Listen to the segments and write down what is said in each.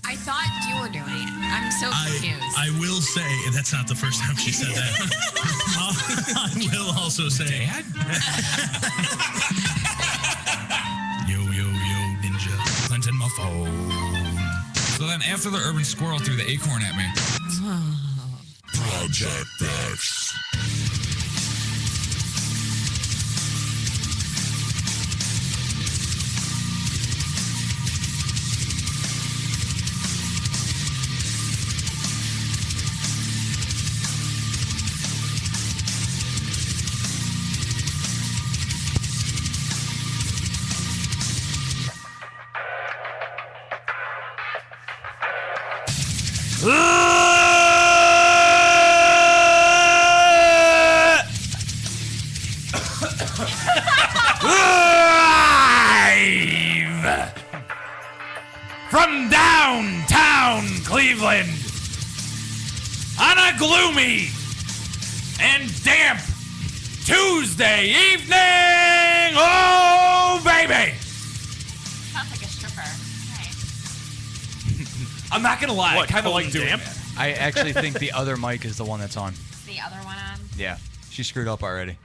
I thought you were doing it. I'm so confused. I will say, that's not the first time she said that. I will also say, Dad? Yo, ninja. Clinton, my phone. So then after the urban squirrel threw the acorn at me. Project X. Live from downtown Cleveland on a gloomy and damp Tuesday evening. Oh, baby. Sounds like a stripper. Right. I'm not going to lie. I kind of like doing damp? that. I actually think the other mic is the one that's on. The other one on? Yeah, she screwed up already.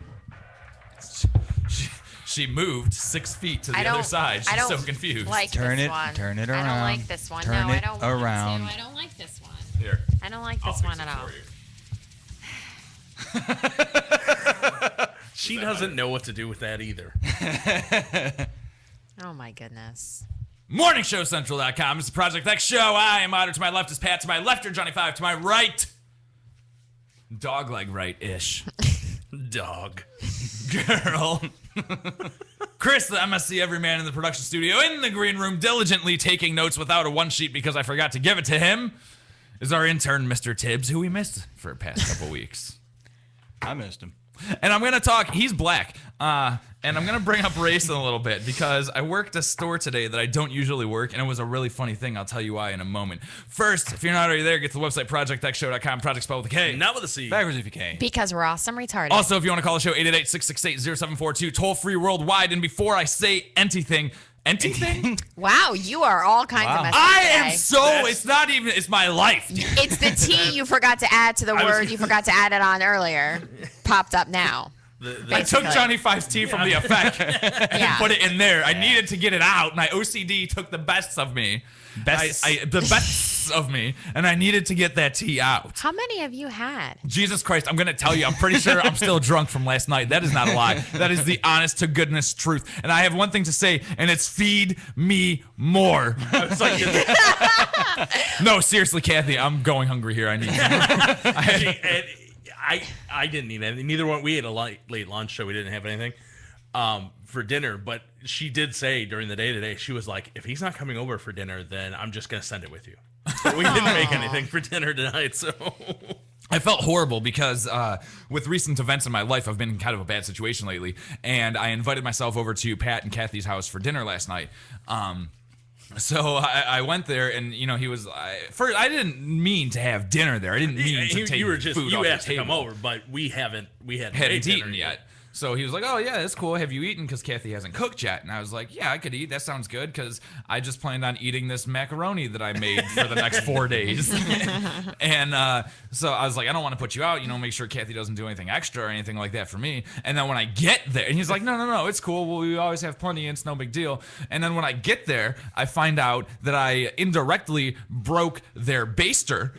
She moved 6 feet to the other side. She's so confused. Like Turn this it, one. turn it around. I don't like this one. Turn no, it I don't around. want to. I don't like this one. Here. I don't like this one at all. She doesn't know what to do with that either. Oh my goodness. MorningShowCentral.com. It's the Projekt X Show. I am Otter. To my left is Pat. To my left are Johnny 5. To my right, dog leg right-ish. Dog. Girl. Chris, the MSC everyman in the production studio, in the green room, diligently taking notes without a one sheet because I forgot to give it to him, is our intern, Mr. Tibbs, who we missed for the past couple weeks. I missed him. And I'm going to talk, he's black, and I'm going to bring up race in a little bit because I worked a store today that I don't usually work, and it was a really funny thing. I'll tell you why in a moment. First, if you're not already there, get to the website, ProjectXShow.com, project spelled with a K. Not with a C. Backwards if you can. Because we're awesome retarded. Also, if you want to call the show, 888-668-0742, toll-free worldwide. And before I say anything, Wow, you are all kinds of messy I today. am so, it's not even, it's my life. It's the T you forgot to add to the word you forgot to add it on earlier. Popped up now. I took Johnny 5's T from the effect and put it in there. I needed to get it out. My OCD took the best of me. The best of me, and I needed to get that T out. How many have you had? Jesus Christ, I'm going to tell you, I'm pretty sure I'm still drunk from last night. That is not a lie. That is the honest to goodness truth. And I have one thing to say, and it's feed me more. I was like, no, seriously, Kathy, I'm going hungry here. I need I didn't eat anything. Neither one. We ate a late lunch, so we didn't have anything for dinner. But she did say during the day today, she was like, if he's not coming over for dinner, then I'm just going to send it with you. But we didn't make anything for dinner tonight, so... I felt horrible because with recent events in my life, I've been in kind of a bad situation lately. And I invited myself over to Pat and Kathy's house for dinner last night. So I went there, and he was first. I didn't mean to have dinner there. I didn't mean to take food off the asked table. to come over, but we hadn't eaten yet. So he was like, "Oh yeah, that's cool. Have you eaten? Because Kathy hasn't cooked yet." And I was like, "Yeah, I could eat. That sounds good." Because I just planned on eating this macaroni that I made for the next 4 days. And so I was like, "I don't want to put you out. Make sure Kathy doesn't do anything extra or anything like that for me." And then when I get there, and he's like, "No, it's cool. Well, we always have plenty, and it's no big deal." And then when I get there, I find out that I indirectly broke their baster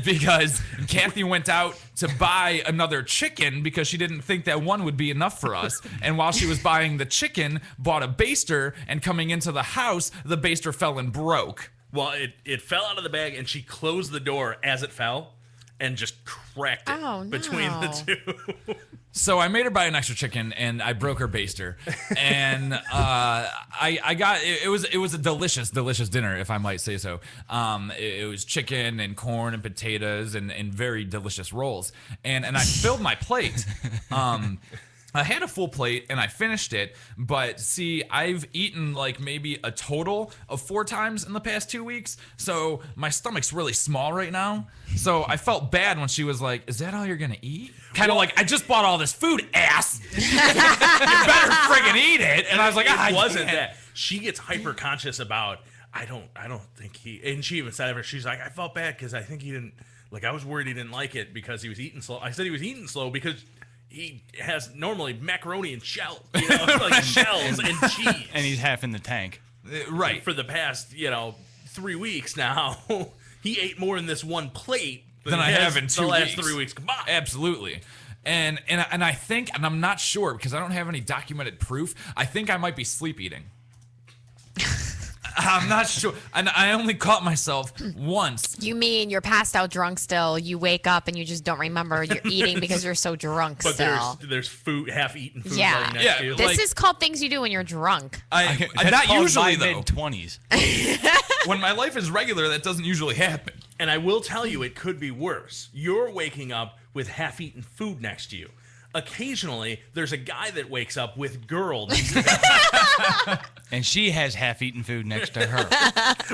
because Kathy went out to buy another chicken because she didn't think that one would be enough for us. And while she was buying the chicken, bought a baster, and coming into the house, the baster fell and broke. Well, it fell out of the bag, and she closed the door as it fell and just cracked it between the two. So I made her buy an extra chicken, and I broke her baster, and I got it was a delicious dinner, if I might say so. It was chicken and corn and potatoes and very delicious rolls, and I filled my plate. I had a full plate and I finished it, but see, I've eaten like maybe a total of 4 times in the past 2 weeks, so my stomach's really small right now. So I felt bad when she was like, "Is that all you're gonna eat?" Kind of like, "I just bought all this food, ass. You better friggin' eat it." And I was like, it wasn't that. She gets hyper conscious about. I don't think he. And she even said it. She's like, "I felt bad because I think he didn't. Like, I was worried he didn't like it because he was eating slow." I said he was eating slow because he has normally macaroni and shells, like shells and cheese. And he's half in the tank. Right. For the past, 3 weeks now, he ate more in this one plate than I have in 2 the last weeks. 3 weeks combined. Absolutely. And I think, and I'm not sure because I don't have any documented proof, I think I might be sleep eating. I'm not sure. And I only caught myself once. You mean you're passed out drunk still, you wake up and you just don't remember you're eating because you're so drunk But still. there's food, half-eaten food Yeah. laying next Yeah, to you. This like- is called things you do when you're drunk. Not That's called usually, my though. mid-20s. When my life is regular, that doesn't usually happen. And I will tell you, it could be worse. You're waking up with half-eaten food next to you. Occasionally, there's a guy that wakes up with girl next to him, And she has half-eaten food next to her.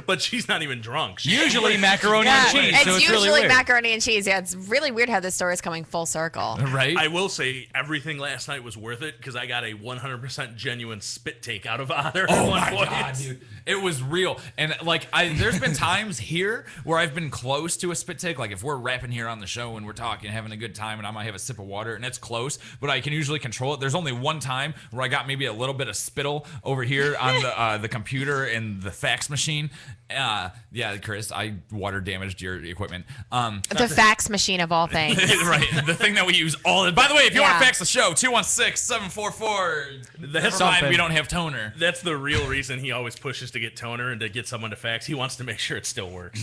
but she's not even drunk. Usually macaroni and cheese, it's so it's usually really weird. macaroni and cheese. Yeah, it's really weird how this story is coming full circle. Right? I will say everything last night was worth it because I got a 100% genuine spit take out of Otter at Oh one my point. god, dude! It was real, and like there's been times here where I've been close to a spit take. Like if we're rapping here on the show and we're talking, having a good time, and I might have a sip of water, and it's close, but I can usually control it. There's only one time where I got maybe a little bit of spittle over here on the computer and the fax machine. Yeah, Chris, I water damaged your equipment. The fax machine of all things. Right, the thing that we use all. By the way, if you want Yeah. to fax the show, 216-744. Never That's mind, something. we don't have toner. That's the real reason he always pushes to get toner and to get someone to fax. He wants to make sure it still works.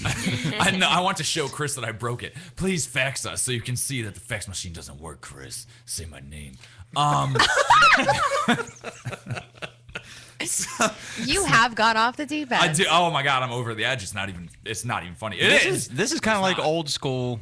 I know. I want to show Chris that I broke it. Please fax us so you can see that the fax machine doesn't work, Chris. Say my name. You have gone off the deep end. I do. Oh my god, I'm over the edge. It's not even funny. It is. This is kind of like old school.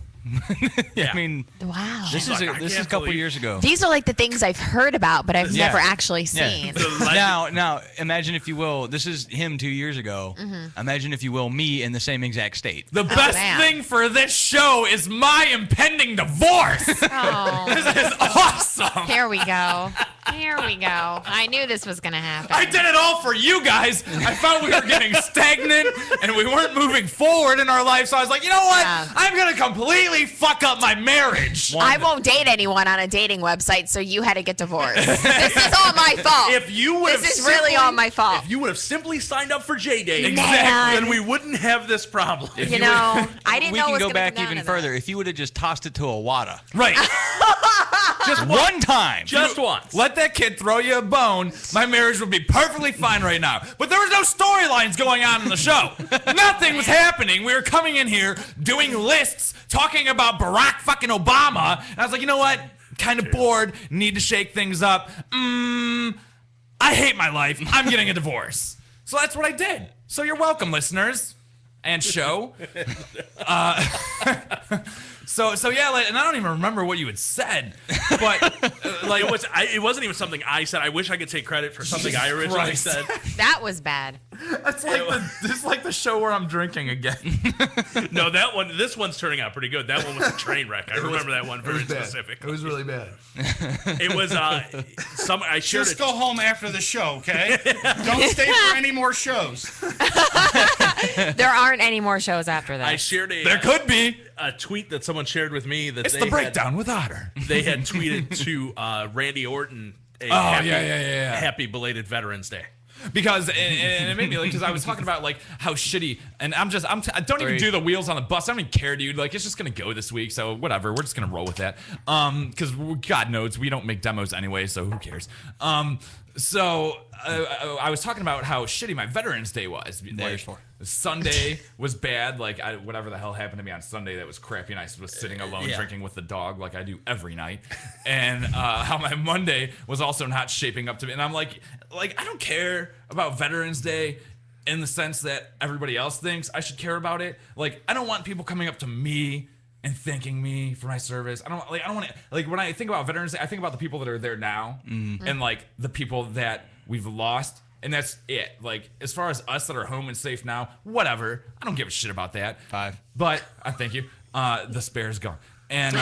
Yeah. I mean, Wow. this like, is I this is a can't couple believe- years ago. These are like the things I've heard about, but I've Yeah. never actually Yeah. seen. Now, imagine if you will. This is him 2 years ago. Imagine if you will me in the same exact state. The best man. thing for this show is my impending divorce. Oh, This is awesome. here we go. Here we go. I knew this was going to happen. I did it all for you guys. I found we were getting stagnant and we weren't moving forward in our life. So I was like, you know what? Yeah. I'm going to completely fuck up my marriage. I won't date anyone on a dating website, so you had to get divorced. This is all my fault. If you would This is really all my fault. If you would have simply signed up for J-Date, Exactly. then we wouldn't have this problem. you know, I didn't We know it can was go gonna back come down even to that. further. If you would have just tossed it to a WADA Right. just one time. Just once. Let that kid throw you a bone. My marriage would be perfectly fine right now. But there was no storylines going on in the show. Nothing was happening. We were coming in here doing lists, talking about Barack fucking Obama. And I was like, you know what? Kind of bored. Need to shake things up. I hate my life. I'm getting a divorce. So that's what I did. So you're welcome, listeners. And show. So yeah, like, and I don't even remember what you had said, but like It wasn't even something I said. I wish I could take credit for something I originally Christ. said. That was bad. it's like the show where I'm drinking again. No, this one's turning out pretty good. That one was a train wreck. I remember that one very specifically. It was really bad. It was I shared Just it. go home after the show, okay? Don't stay for any more shows. There aren't any more shows after this. I shared There could be. a tweet that someone shared with me that It's they the breakdown with Otter. They had tweeted to Randy Orton a yeah. happy belated Veterans Day. Because and it made me like, because I was talking about like how shitty, and I don't even do the wheels on the bus. I don't even care, dude. Like it's just gonna go this week, so whatever. We're just gonna roll with that. Because God knows we don't make demos anyway, so who cares? So I was talking about how shitty my Veterans Day was. There's four. Sunday was bad. Like whatever the hell happened to me on Sunday that was crappy, and I was sitting alone drinking with the dog like I do every night. And how my Monday was also not shaping up to me. And I'm like I don't care about Veterans Day in the sense that everybody else thinks I should care about it. Like I don't want people coming up to me and thanking me for my service. I don't want to, like, when I think about Veterans Day, I think about the people that are there now and like the people that we've lost. And that's it. Like, as far as us that are home and safe now, whatever. I don't give a shit about that. 5. But thank you. The spare's gone. And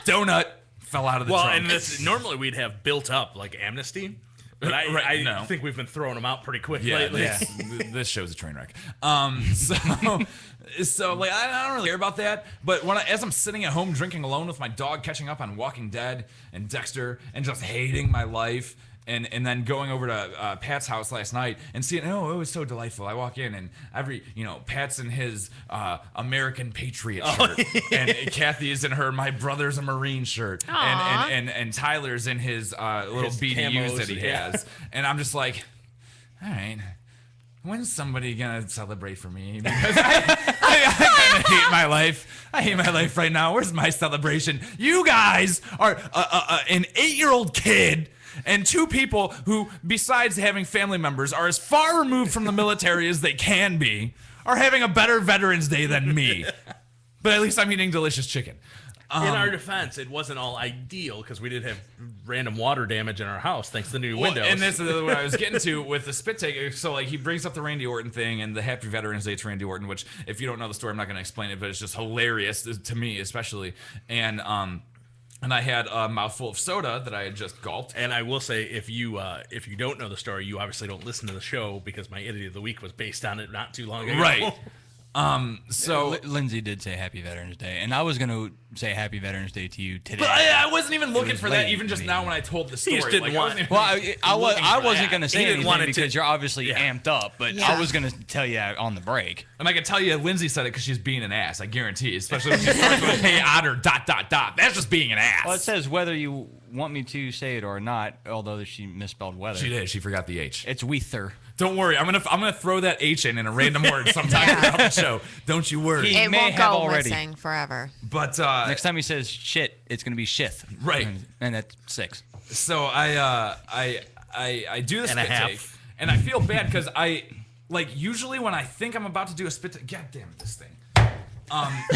donut fell out of the trunk. And this normally we'd have built up like amnesty, but I think we've been throwing them out pretty quick lately. Yeah. This show's a train wreck. So like I don't really care about that. But as I'm sitting at home drinking alone with my dog, catching up on Walking Dead and Dexter, and just hating my life. And then going over to Pat's house last night and seeing, it was so delightful. I walk in and Pat's in his American Patriot shirt, and Kathy is in her My Brother's a Marine shirt, and Tyler's in his little His BDUs camos, that he has, and I'm just like, all right. When's somebody gonna celebrate for me? Because I kind of hate my life. I hate my life right now. Where's my celebration? You guys are an 8-year-old kid and 2 people who, besides having family members, are as far removed from the military as they can be, are having a better Veterans Day than me. But at least I'm eating delicious chicken. In our defense, it wasn't all ideal because we did have random water damage in our house thanks to the new windows. And this is what I was getting to with the spit take. So, like, he brings up the Randy Orton thing and the Happy Veterans Day to Randy Orton, which, if you don't know the story, I'm not going to explain it, but it's just hilarious to me, especially. And I had a mouthful of soda that I had just gulped. And I will say, if you don't know the story, you obviously don't listen to the show because my Idiot of the Week was based on it not too long ago. Right. So Lindsay did say Happy Veterans Day, and I was going to say Happy Veterans Day to you today. But I wasn't even looking was for that, late, even just I mean. now when I told the story. just didn't want it. Well, I wasn't going to say didn't want anything it to- because you're obviously Yeah. amped up, but Yeah. I was going to tell you on the break. And I can tell you, Lindsay said it because she's being an ass. I guarantee, especially when she starts with "Hey Otter." ... That's just being an ass. Well, it says whether you want me to say it or not, although she misspelled weather. She did. She forgot the H. It's Weether. Don't worry. I'm gonna throw that H in a random word sometime throughout the show. Don't you worry. He It may won't have go already. missing forever. But Next time he says shit, it's going to be shith. Right. And that's 6. so I do the And a spit half. take, and I feel bad because usually when I think I'm about to do a spit take, God damn it, this thing.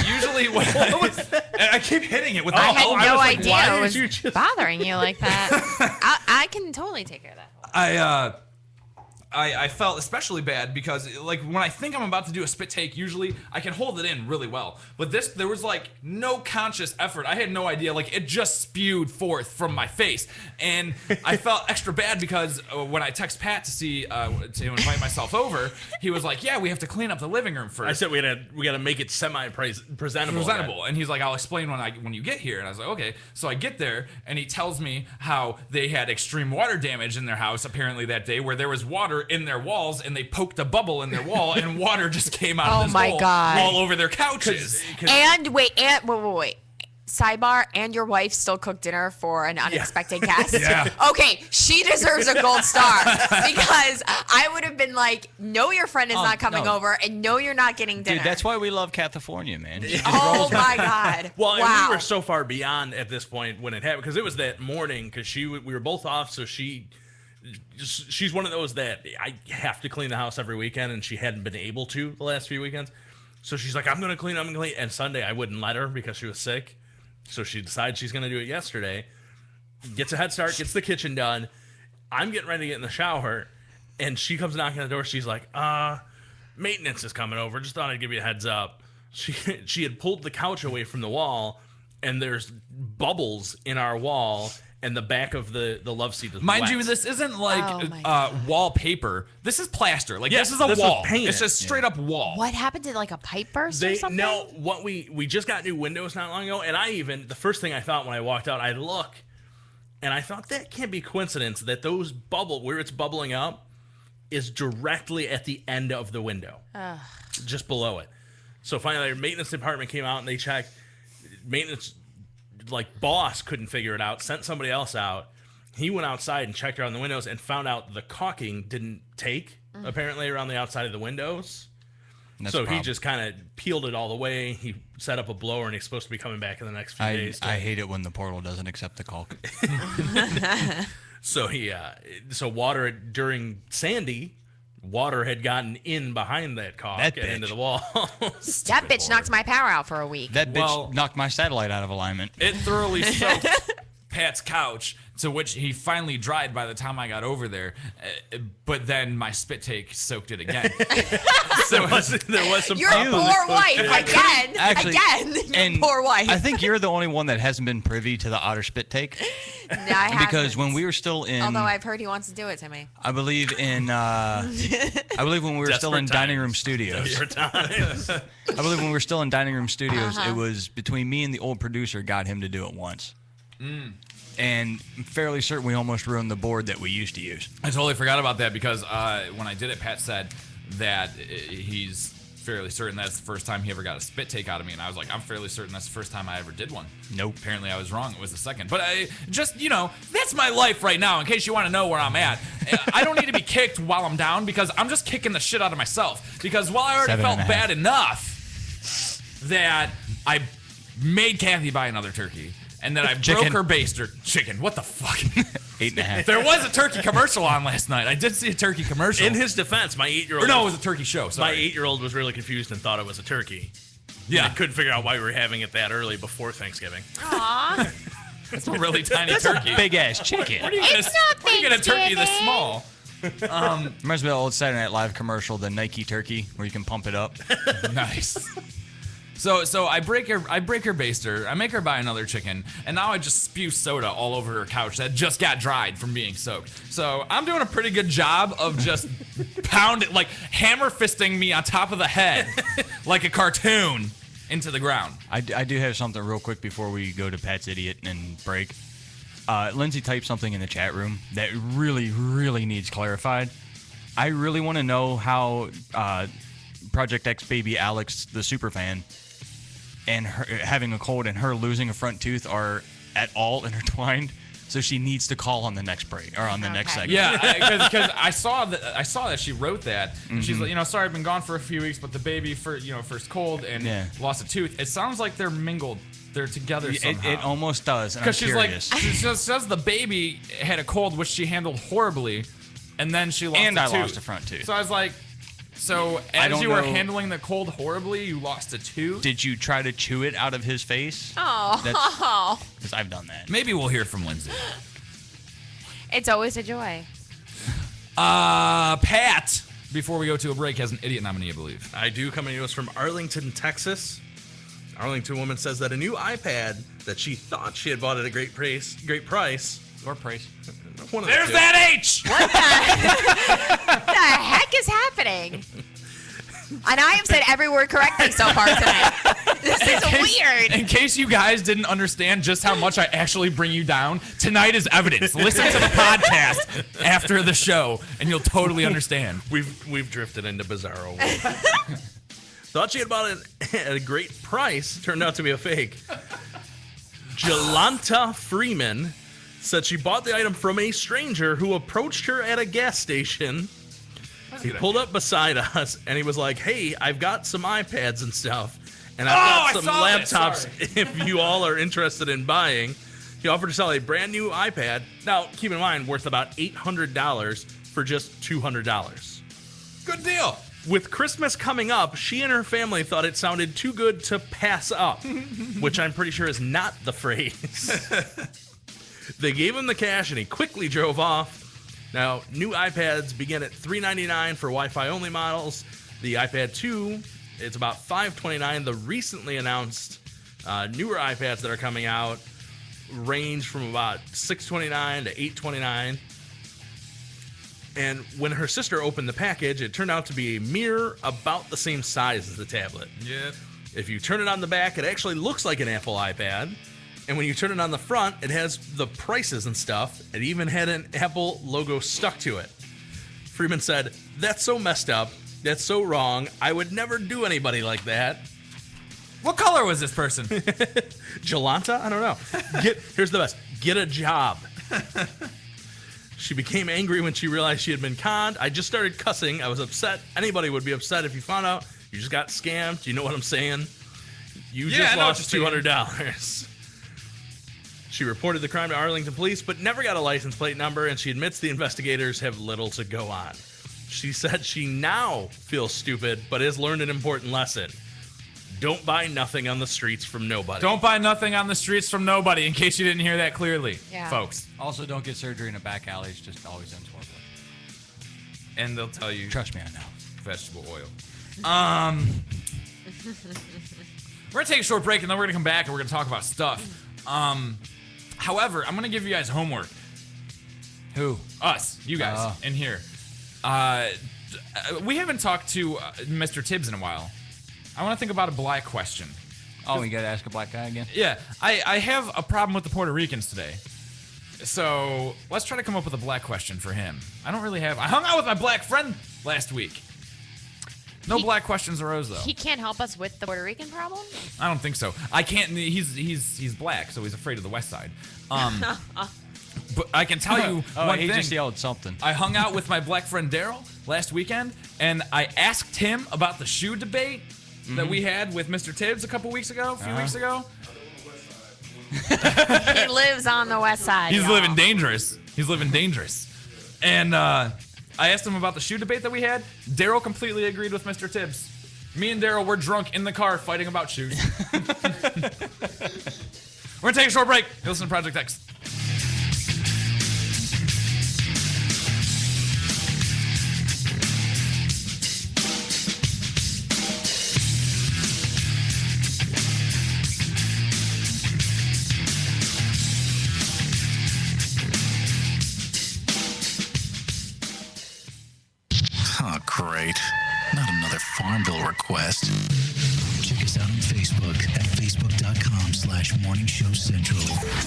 Usually when I keep hitting it with I my had I no was like, idea why it didn't was you just- bothering you like that. I can totally take care of that. I felt especially bad because, like, when I think I'm about to do a spit take, usually I can hold it in really well. But there was, like, no conscious effort. I had no idea. Like, it just spewed forth from my face. And I felt extra bad because when I text Pat to invite myself over, he was like, yeah, we have to clean up the living room first. I said we got to make it presentable. And he's like, I'll explain when you get here. And I was like, okay. So I get there, and he tells me how they had extreme water damage in their house apparently that day, where there was water in their walls, and they poked a bubble in their wall, and water just came out Oh of this my hole God. all over their couches. And wait. Sidebar, and your wife still cooked dinner for an unexpected guest. Yeah. Okay, she deserves a gold star because I would have been like, no, your friend is not coming no. over, and no, you're not getting dinner. Dude, that's why we love California, man. She just Oh rolls my God. Well, and wow. we were so far beyond at this point when it happened because it was that morning because we were both off, so she's one of those that I have to clean the house every weekend, and she hadn't been able to the last few weekends. So she's like, I'm gonna clean. And Sunday I wouldn't let her because she was sick. So she decides she's gonna do it yesterday. Gets a head start, gets the kitchen done. I'm getting ready to get in the shower, and she comes knocking on the door. She's like, maintenance is coming over. Just thought I'd give you a heads up. She had pulled the couch away from the wall, and there's bubbles in our wall, and the back of the love seat is Mind wet. you, this isn't like Oh my God. wallpaper. This is plaster. Like, Yes, this is a this was wall. painted. It's just straight up wall. What happened? Did like a pipe burst or something? No, what we just got new windows not long ago, and the first thing I thought when I walked out, I look, and I thought that can't be coincidence that those where it's bubbling up is directly at the end of the window, just below it. So finally, our maintenance department came out and they checked. Maintenance, like, boss couldn't figure it out, sent somebody else out. He went outside and checked around the windows and found out the caulking didn't take, apparently, around the outside of the windows. That's So a he problem. just kind of peeled it all the way. He set up a blower, and he's supposed to be coming back in the next few days. I hate it when the portal doesn't accept the caulk. So so water during Sandy water had gotten in behind that caulk That and into bitch. the wall. That bitch knocked my power out for a week. That bitch Well- knocked my satellite out of alignment. It thoroughly soaked Pat's couch, to which he finally dried by the time I got over there. But then my spit take soaked it again. There was some Your problems poor with- wife, again. Actually, Your and poor wife. I think you're the only one that hasn't been privy to the otter spit take. No, I haven't. Because when we were still in, Although I've heard he wants to do it to me. I believe when we were still in Desperate dining room times. studios. Desperate times. I believe when we were still in dining room studios, Uh-huh. it was between me and the old producer got him to do it once. And I'm fairly certain we almost ruined the board that we used to use. I totally forgot about that because when I did it, Pat said that he's fairly certain that's the first time he ever got a spit take out of me. And I was like, I'm fairly certain that's the first time I ever did one. Nope. Apparently I was wrong. It was the second. But I just, that's my life right now in case you want to know where I'm at. I don't need to be kicked while I'm down because I'm just kicking the shit out of myself. Because while I already 7.5. felt bad enough that I made Kathy buy another turkey and then I broke Chicken. her baster. Chicken. What the fuck? 8.5. There was a turkey commercial on last night. I did see a turkey commercial. In his defense, my 8-year-old. Or no, it was a turkey show. My Sorry. 8-year-old was really confused and thought it was a turkey. Yeah. I couldn't figure out why we were having it that early before Thanksgiving. Aw. It's a really tiny turkey. Big ass chicken. Where do you get It's a- not where do you get a turkey this Thanksgiving. small? Reminds me of the old Saturday Night Live commercial, the Nike turkey, where you can pump it up. Nice. So I break her baster. I make her buy another chicken, and now I just spew soda all over her couch that just got dried from being soaked. So I'm doing a pretty good job of just hammer fisting me on top of the head like a cartoon into the ground. I do have something real quick before we go to Pat's Idiot and break. Lindsay typed something in the chat room that really, really needs clarified. I really want to know how Project X baby Alex, the superfan, and her having a cold and her losing a front tooth are at all intertwined. So she needs to call on the next break or on the next segment. Yeah, because I saw that she wrote that, and she's like, sorry, I've been gone for a few weeks, but the baby first cold and lost a tooth. It sounds like they're mingled. They're together somehow. It almost does. And I'm Because she's like, curious. she says the baby had a cold, which she handled horribly, and then she lost And a I tooth. lost a front tooth. So I was like, so I as don't you were know- handling the cold horribly, you lost a tooth? Did you try to chew it out of his face? Oh. Because I've done that. Maybe we'll hear from Lindsay. It's always a joy. Pat, before we go to a break, has an idiot nominee, I believe. I do, coming to us from Arlington, Texas. Arlington woman says that a new iPad that she thought she had bought at a great price. Or praise. One of the There's two. that H! What the heck is happening? And I have said every word correctly so far tonight. This is weird. In case you guys didn't understand just how much I actually bring you down, tonight is evidence. Listen to the podcast after the show, and you'll totally understand. We've drifted into bizarro world. Thought she had bought it at a great price. Turned out to be a fake. Jolanta Freeman said she bought the item from a stranger who approached her at a gas station. He pulled up beside us and he was like, "Hey, I've got some iPads and stuff, and I've got some saw this. laptops Sorry. if you all are interested in buying." He offered to sell a brand new iPad. Now, keep in mind, worth about $800 for just $200. Good deal. With Christmas coming up, she and her family thought it sounded too good to pass up, which I'm pretty sure is not the phrase. They gave him the cash and he quickly drove off. Now, new iPads begin at $399 for Wi-Fi only models. The iPad 2, it's about $529. The recently announced newer iPads that are coming out range from about $629 to $829. And when her sister opened the package, it turned out to be a mirror about the same size as the tablet. Yep. If you turn it on the back, it actually looks like an Apple iPad. And when you turn it on the front, it has the prices and stuff. It even had an Apple logo stuck to it. Freeman said, "That's so messed up. That's so wrong. I would never do anybody like that." What color was this person? Jolanta? I don't know. Here's the best. Get a job. She became angry when she realized she had been conned. "I just started cussing. I was upset. Anybody would be upset if you found out you just got scammed. You know what I'm saying? You Yeah, I just know what lost you're saying. $200. She reported the crime to Arlington police, but never got a license plate number, and she admits the investigators have little to go on. She said she now feels stupid, but has learned an important lesson. Don't buy nothing on the streets from nobody. Don't buy nothing on the streets from nobody, in case you didn't hear that clearly, folks. Also, don't get surgery in a back alley. It just always ends horribly. And they'll tell you, trust me, I know. Vegetable oil. We're going to take a short break, and then we're going to come back, and we're going to talk about stuff. However, I'm going to give you guys homework. Who? Us. You guys in here. We haven't talked to Mr. Tibbs in a while. I want to think about a black question. Oh, we got to ask a black guy again? Yeah. I have a problem with the Puerto Ricans today. So let's try to come up with a black question for him. I don't really have... I hung out with my black friend last week. No black questions arose, though. He can't help us with the Puerto Rican problem? I don't think so. I can't... He's black, so he's afraid of the West Side. But I can tell you one he thing. just yelled something. I hung out with my black friend Daryl last weekend, and I asked him about the shoe debate that we had with Mr. Tibbs a few weeks ago. He lives on the West Side. He's living dangerous. And I asked him about the shoe debate that we had. Daryl completely agreed with Mr. Tibbs. Me and Daryl were drunk in the car fighting about shoes. We're going to take a short break. You listen to Project X. Oh, great. Not another Farm Bill request. Check us out on Facebook at facebook.com/Morning Show Central.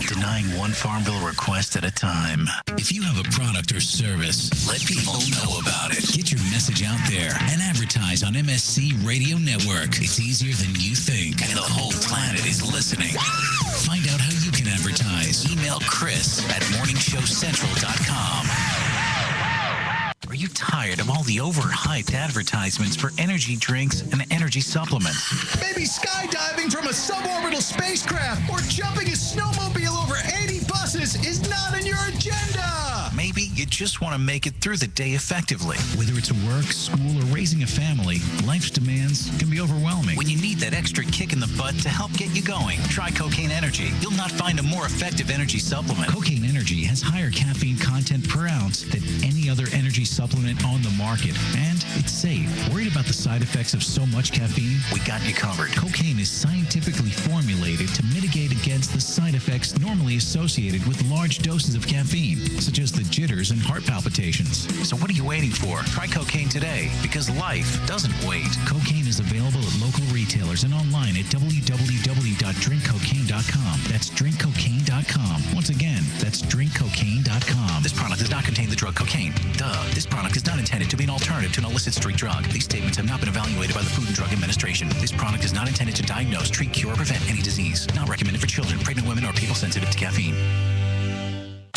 Denying one Farm Bill request at a time. If you have a product or service, let people know about it. Get your message out there and advertise on Msc Radio Network. It's easier than you think, and the whole planet is listening. Find out how you can advertise. Email Chris at morningshowcentral.com. Are you tired of all the overhyped advertisements for energy drinks and energy supplements? Maybe skydiving from a suborbital spacecraft or jumping a snowmobile over 80 buses is not in your agenda. Maybe you just want to make it through the day effectively. Whether it's work, school, or raising a family, life's demands can be overwhelming. When you need that extra kick in the butt to help get you going, try Cocaine Energy. You'll not find a more effective energy supplement. Cocaine Energy has higher caffeine content per ounce than any other energy supplement on the market, and it's safe. Worried about the side effects of so much caffeine? We got you covered. Cocaine is scientifically formulated to mitigate against the side effects normally associated with large doses of caffeine, such as the jitters and heart palpitations. So what are you waiting for? Try cocaine today, because life doesn't wait. Cocaine is available at local retailers and online at www.drinkcocaine.com. That's drinkcocaine.com. Once again, that's drinkcocaine.com. This product does not contain the drug cocaine. Duh. This product is not intended to be an alternative to an illicit street drug. These statements have not been evaluated by the Food and Drug Administration. This product is not intended to diagnose, treat, cure, or prevent any disease. Not recommended for children, pregnant women, or people sensitive to caffeine.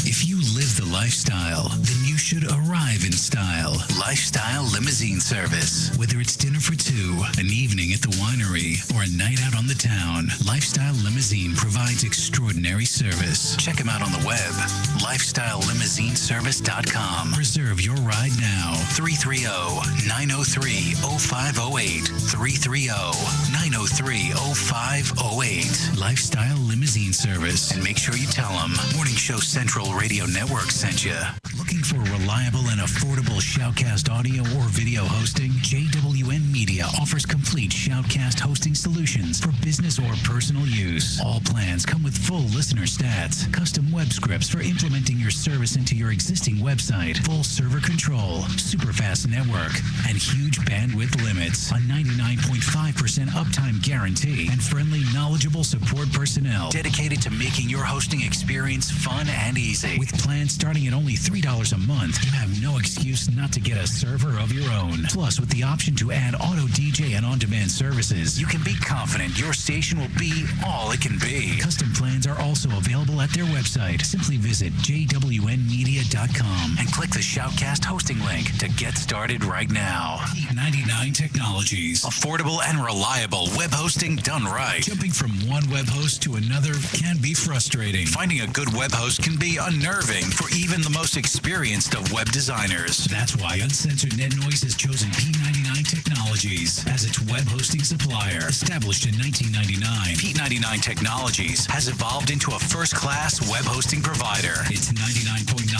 If you live the lifestyle, then you should arrive in style. Lifestyle Limousine Service. Whether it's dinner for two, an evening at the winery, or a night out on the town, Lifestyle Limousine provides extraordinary service. Check them out on the web, lifestylelimousineservice.com. Reserve your ride now. 330-903-0508. 330-903-0508. Lifestyle Limousine Service. And make sure you tell them Morning Show Central Radio Network sent you. Looking for reliable and affordable Shoutcast audio or video hosting? JWN Media offers complete Shoutcast hosting solutions for business or personal use. All plans come with full listener stats, custom web scripts for implementing your service into your existing website, full server control, super fast network, and huge bandwidth limits, a 99.5% uptime guarantee, and friendly, knowledgeable support personnel dedicated to making your hosting experience fun and easy. With plans starting at only $3 a month, you have no excuse not to get a server of your own. Plus, with the option to add auto DJ and on-demand services, you can be confident your station will be all it can be. Custom plans are also available at their website. Simply visit jwnmedia.com and click the Shoutcast hosting link to Get started right now. P99 Technologies. Affordable and reliable web hosting done right. Jumping from one web host to another can be frustrating. Finding a good web host can be unnerving for even the most experienced of web designers. That's why Uncensored Net Noise has chosen P99 Technologies as its web hosting supplier. Established in 1999, P99 Technologies has evolved into a first-class web hosting provider. Its 99.9%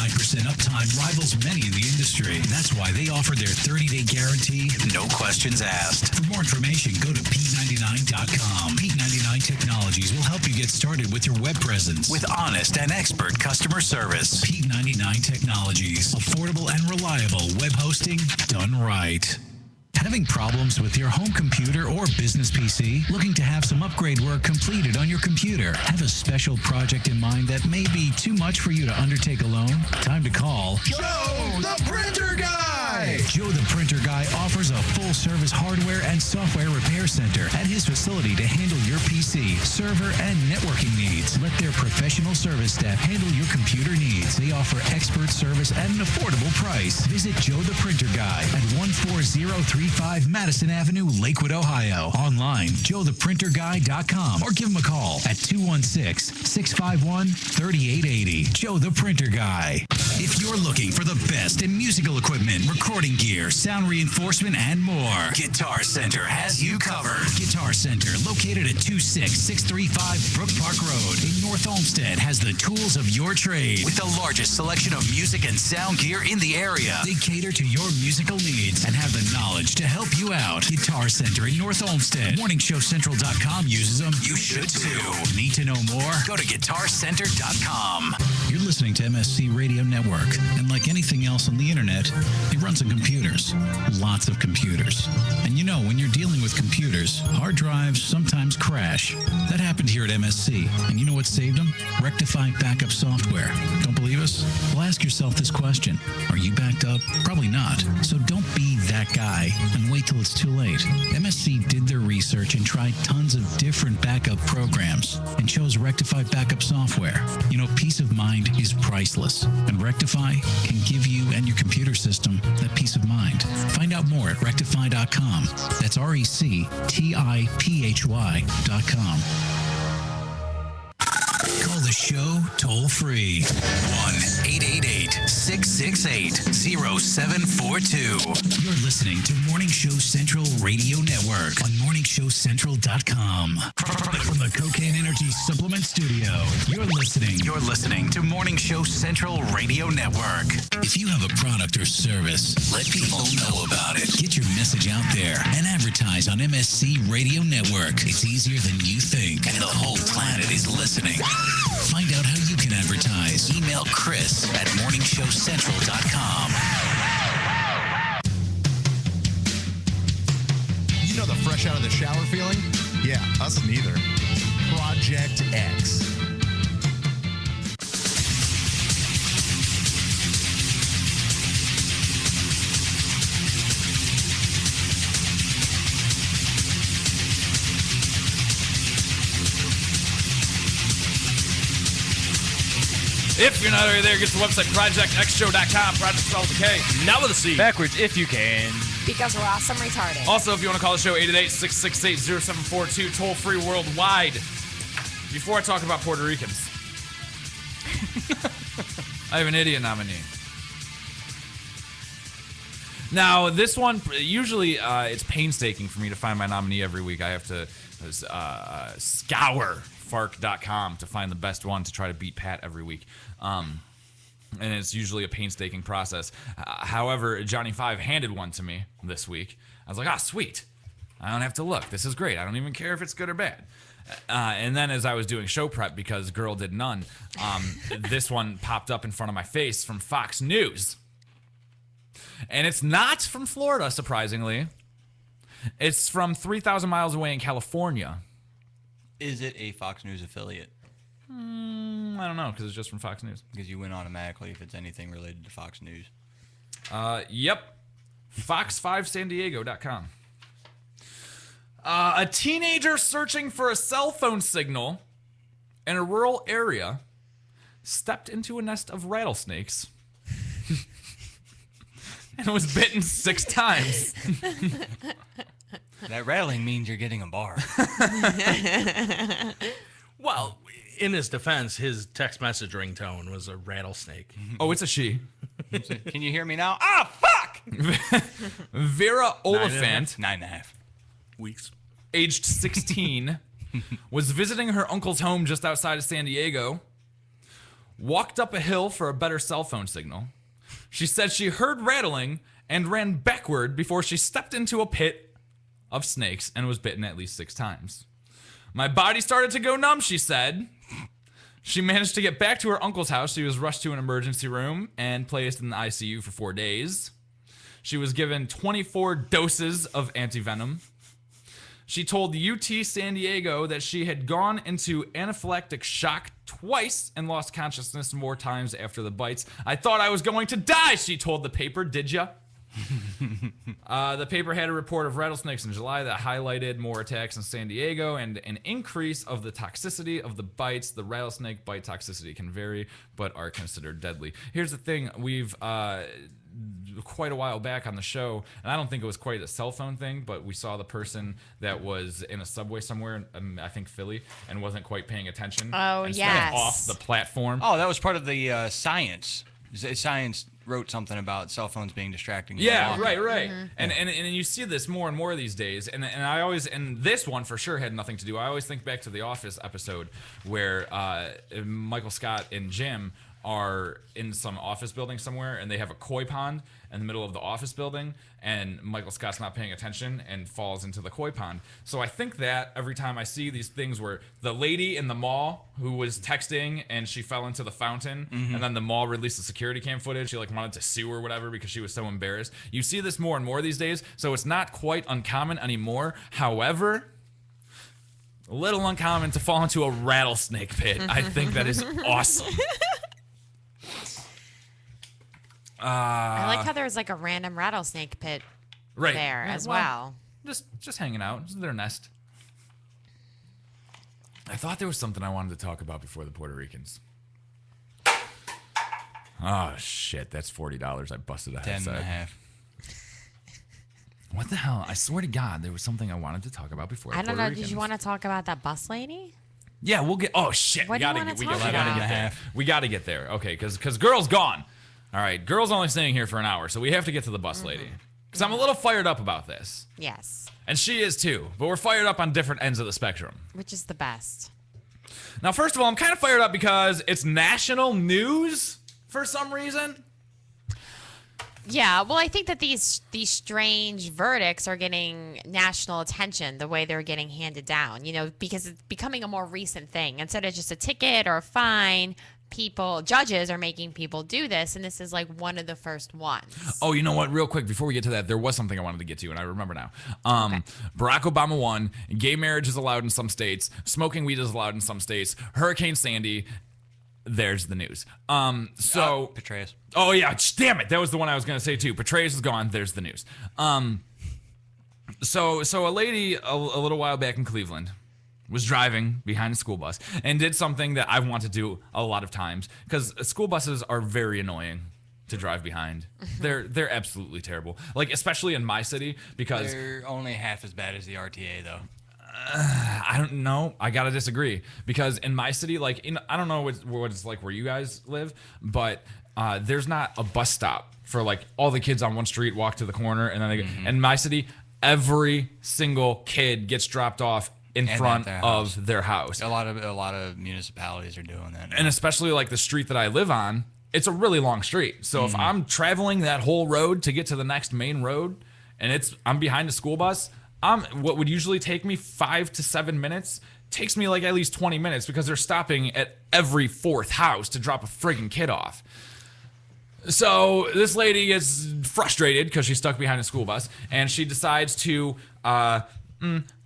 uptime rivals many in the industry. That's why they offer their 30-day guarantee, no questions asked. For more information, go to P99.com. P99 Technologies will help you get started with your web presence with honest and expert customer service. P99 Technologies. Affordable and reliable web hosting done right. Having problems with your home computer or business PC? Looking to have some upgrade work completed on your computer? Have a special project in mind that may be too much for you to undertake alone? Time to call Joe the Printer Guy! Joe the Printer Guy offers a full-service hardware and software repair center at his facility to handle your PC, server, and networking needs. Let their professional service staff handle your computer needs. They offer expert service at an affordable price. Visit Joe the Printer Guy at 14035 Madison Avenue, Lakewood, Ohio. Online, joetheprinterguy.com, or give him a call at 216-651-3880. Joe the Printer Guy. If you're looking for the best in musical equipment, recording gear, sound reinforcement, and more, Guitar Center has you covered. Guitar Center, located at 26635 Brook Park Road in North Olmsted, has the tools of your trade with the largest selection of music and sound gear in the area. They cater to your musical needs and have the knowledge to help you out. Guitar Center in North Olmsted. MorningShowCentral.com uses them. You should too. Need to know more? Go to GuitarCenter.com. You're listening to MSC Radio Network, and like anything else on the internet, it runs on computers. Lots of computers. And you know, when you're dealing with computers, hard drives sometimes crash. That happened here at MSC. And you know what saved them? Rectify backup software. Don't believe us? Well, ask yourself this question. Are you backed up? Probably not. So don't be that guy and wait till it's too late. MSC did their research and tried tons of different backup programs and chose Rectify backup software. You know, peace of mind is priceless, and Rectify can give you and your computer system that peace of mind. Find out more at rectify.com. That's RECTIPHY.com. Call the show toll free. 1-888-668-0742. You're listening to Morning Show Central Radio Network on MorningShowCentral.com. From the Cocaine Energy Supplement Studio, you're listening to Morning Show Central Radio Network. If you have a product or service, let people know about it. Get your message out there and advertise on MSC Radio Network. It's easier than you think, and the whole planet is listening. Find out how you can advertise. Email Chris at MorningShowCentral.com. You know the fresh out of the shower feeling? Yeah, us neither. Project X. If you're not already there, get to the website, ProjectXShow.com, Project spelled with a K. Now with a C. Backwards, if you can. Because we're awesome retarded. Also, if you want to call the show, 888-668-0742, toll-free worldwide. Before I talk about Puerto Ricans, I have an idiot nominee. Now, this one, usually it's painstaking for me to find my nominee every week. I have to scour Fark.com to find the best one to try to beat Pat every week. And it's usually a painstaking process. However, Johnny 5 handed one to me this week. I was like, sweet. I don't have to look. This is great. I don't even care if it's good or bad. And then as I was doing show prep, because girl did none, this one popped up in front of my face from Fox News. And it's not from Florida, surprisingly. It's from 3,000 miles away in California. Is it a Fox News affiliate? I don't know, because it's just from Fox News. Because you win automatically if it's anything related to Fox News. Yep. Fox5sandiego.com. A teenager searching for a cell phone signal in a rural area stepped into a nest of rattlesnakes and was bitten 6 times. That rattling means you're getting a bar. Well, in his defense, his text message ringtone was a rattlesnake. Oh, it's a she. Can you hear me now? Ah, fuck! Vera Oliphant, 9.5 weeks, aged 16, was visiting her uncle's home just outside of San Diego, walked up a hill for a better cell phone signal. She said she heard rattling and ran backward before she stepped into a pit of snakes and was bitten at least 6 times. My body started to go numb, she said. She managed to get back to her uncle's house. She was rushed to an emergency room and placed in the ICU for 4 days. She was given 24 doses of antivenom. She told UT San Diego that she had gone into anaphylactic shock twice and lost consciousness more times after the bites. I thought I was going to die, she told the paper. Did ya? The paper had a report of rattlesnakes in July that highlighted more attacks in San Diego and an increase of the toxicity of the bites. The rattlesnake bite toxicity can vary, but are considered deadly. Here's the thing. We've quite a while back on the show, and I don't think it was quite a cell phone thing, but we saw the person that was in a subway somewhere, I think Philly, and wasn't quite paying attention. Oh, and yes. stepped off the platform. Oh, that was part of the science. Science wrote something about cell phones being distracting. Yeah, right. Mm-hmm. And you see this more and more these days. And I always, and this one for sure had nothing to do. I always think back to the Office episode where Michael Scott and Jim are in some office building somewhere, and they have a koi pond in the middle of the office building, and Michael Scott's not paying attention and falls into the koi pond. So I think that every time I see these things where the lady in the mall who was texting and she fell into the fountain, and then the mall released the security cam footage, she wanted to sue or whatever because she was so embarrassed. You see this more and more these days, so it's not quite uncommon anymore. However, a little uncommon to fall into a rattlesnake pit. I think that is awesome. I like how there's like a random rattlesnake pit there as well. Just hanging out. It's their nest. I thought there was something I wanted to talk about before the Puerto Ricans. Oh, shit. That's $40 I busted a headset. 10.5. What the hell? I swear to God, there was something I wanted to talk about before the I don't Puerto know. Ricans. Did you want to talk about that bus lady? Yeah, we'll get... Oh, shit. What do you wanna talk about? We got to get there. Okay, because girl's gone. All right, girl's only staying here for an hour, so we have to get to the bus lady. Because I'm a little fired up about this. Yes. And she is too, but we're fired up on different ends of the spectrum. Which is the best. Now, first of all, I'm kind of fired up because it's national news for some reason. Yeah, well, I think that these strange verdicts are getting national attention the way they're getting handed down, because it's becoming a more recent thing. Instead of just a ticket or a fine, judges are making people do this, and this is like one of the first ones. Oh, you know what? Real quick, before we get to that, there was something I wanted to get to, and I remember now. Barack Obama won. Gay marriage is allowed in some states. Smoking weed is allowed in some states. Hurricane Sandy. There's the news. Petraeus. Oh, yeah. Damn it. That was the one I was going to say, too. Petraeus is gone. There's the news. So a lady a little while back in Cleveland was driving behind a school bus and did something that I've wanted to do a lot of times, because school buses are very annoying to drive behind. They're absolutely terrible. Like, especially in my city, because They're only half as bad as the RTA, though. I don't know. I gotta disagree, because in my city, like, I don't know what it's like where you guys live, but there's not a bus stop for like all the kids on one street walk to the corner, and then in my city, every single kid gets dropped off in front of their house. A lot of municipalities are doing that now. And especially like the street that I live on, it's a really long street. So if I'm traveling that whole road to get to the next main road, and I'm behind a school bus, what would usually take me 5 to 7 minutes takes me like at least 20 minutes, because they're stopping at every fourth house to drop a friggin' kid off. So this lady is frustrated because she's stuck behind a school bus, and she decides to,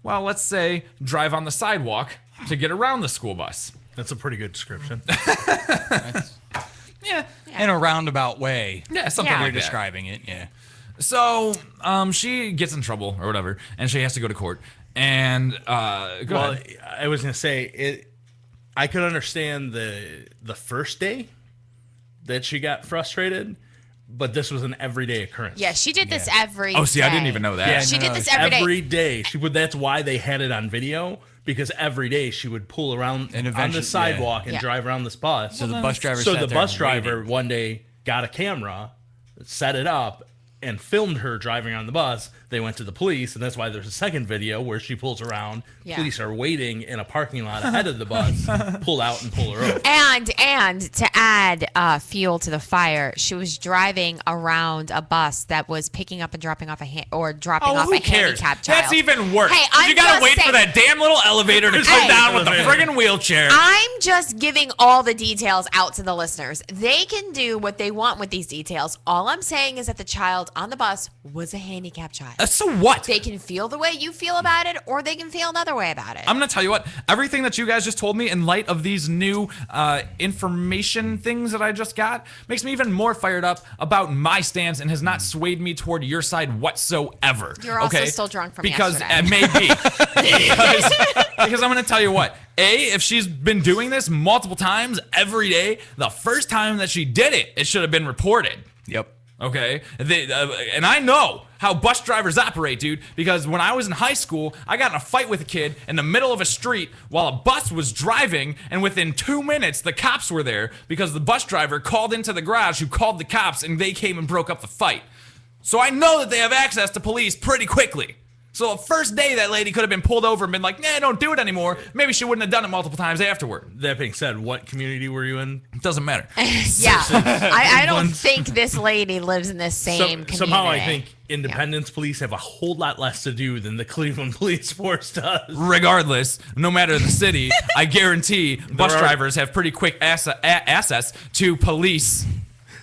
let's say, drive on the sidewalk to get around the school bus. That's a pretty good description. Yeah. In a roundabout way. Yeah, something Yeah. like You're that. describing it, yeah. So she gets in trouble or whatever, and she has to go to court. And go ahead. I was gonna say I could understand the first day that she got frustrated, but this was an everyday occurrence. Yeah, she did this every Oh, see, day. I didn't even know that. Yeah, She did this every day. Every day. That's why they had it on video, because every day she would pull around And on eventually- the sidewalk and Yeah. drive around this bus. So the bus driver. So sat the there bus and driver waited. one day got a camera, set it up, and filmed her driving on the bus. They went to the police, and that's why there's a second video where she pulls around. Yeah. Police are waiting in a parking lot ahead of the bus, pull out and pull her over. And to add fuel to the fire, she was driving around a bus that was picking up and dropping off dropping off who a cares? handicapped child. That's even worse. Hey, 'Cause I'm you gotta just wait for saying- that damn little elevator to come Hey. down with the friggin' wheelchair. I'm just giving all the details out to the listeners. They can do what they want with these details. All I'm saying is that the child on the bus was a handicapped child. So what? They can feel the way you feel about it, or they can feel another way about it. I'm gonna tell you what. Everything that you guys just told me, in light of these new information things that I just got, makes me even more fired up about my stance and has not swayed me toward your side whatsoever. You're also okay? still drunk from because yesterday. Maybe because I'm gonna tell you what. If she's been doing this multiple times every day, the first time that she did it, it should have been reported. Yep. Okay, and I know how bus drivers operate, dude, because when I was in high school, I got in a fight with a kid in the middle of a street while a bus was driving, and within 2 minutes, the cops were there because the bus driver called into the garage, who called the cops, and they came and broke up the fight. So I know that they have access to police pretty quickly. So the first day, that lady could have been pulled over and been like, nah, don't do it anymore. Maybe she wouldn't have done it multiple times afterward. That being said, what community were you in? It doesn't matter. Yeah, I don't think this lady lives in the same community. Somehow I think Independence police have a whole lot less to do than the Cleveland police force does. Regardless, no matter the city, I guarantee bus drivers have pretty quick access to police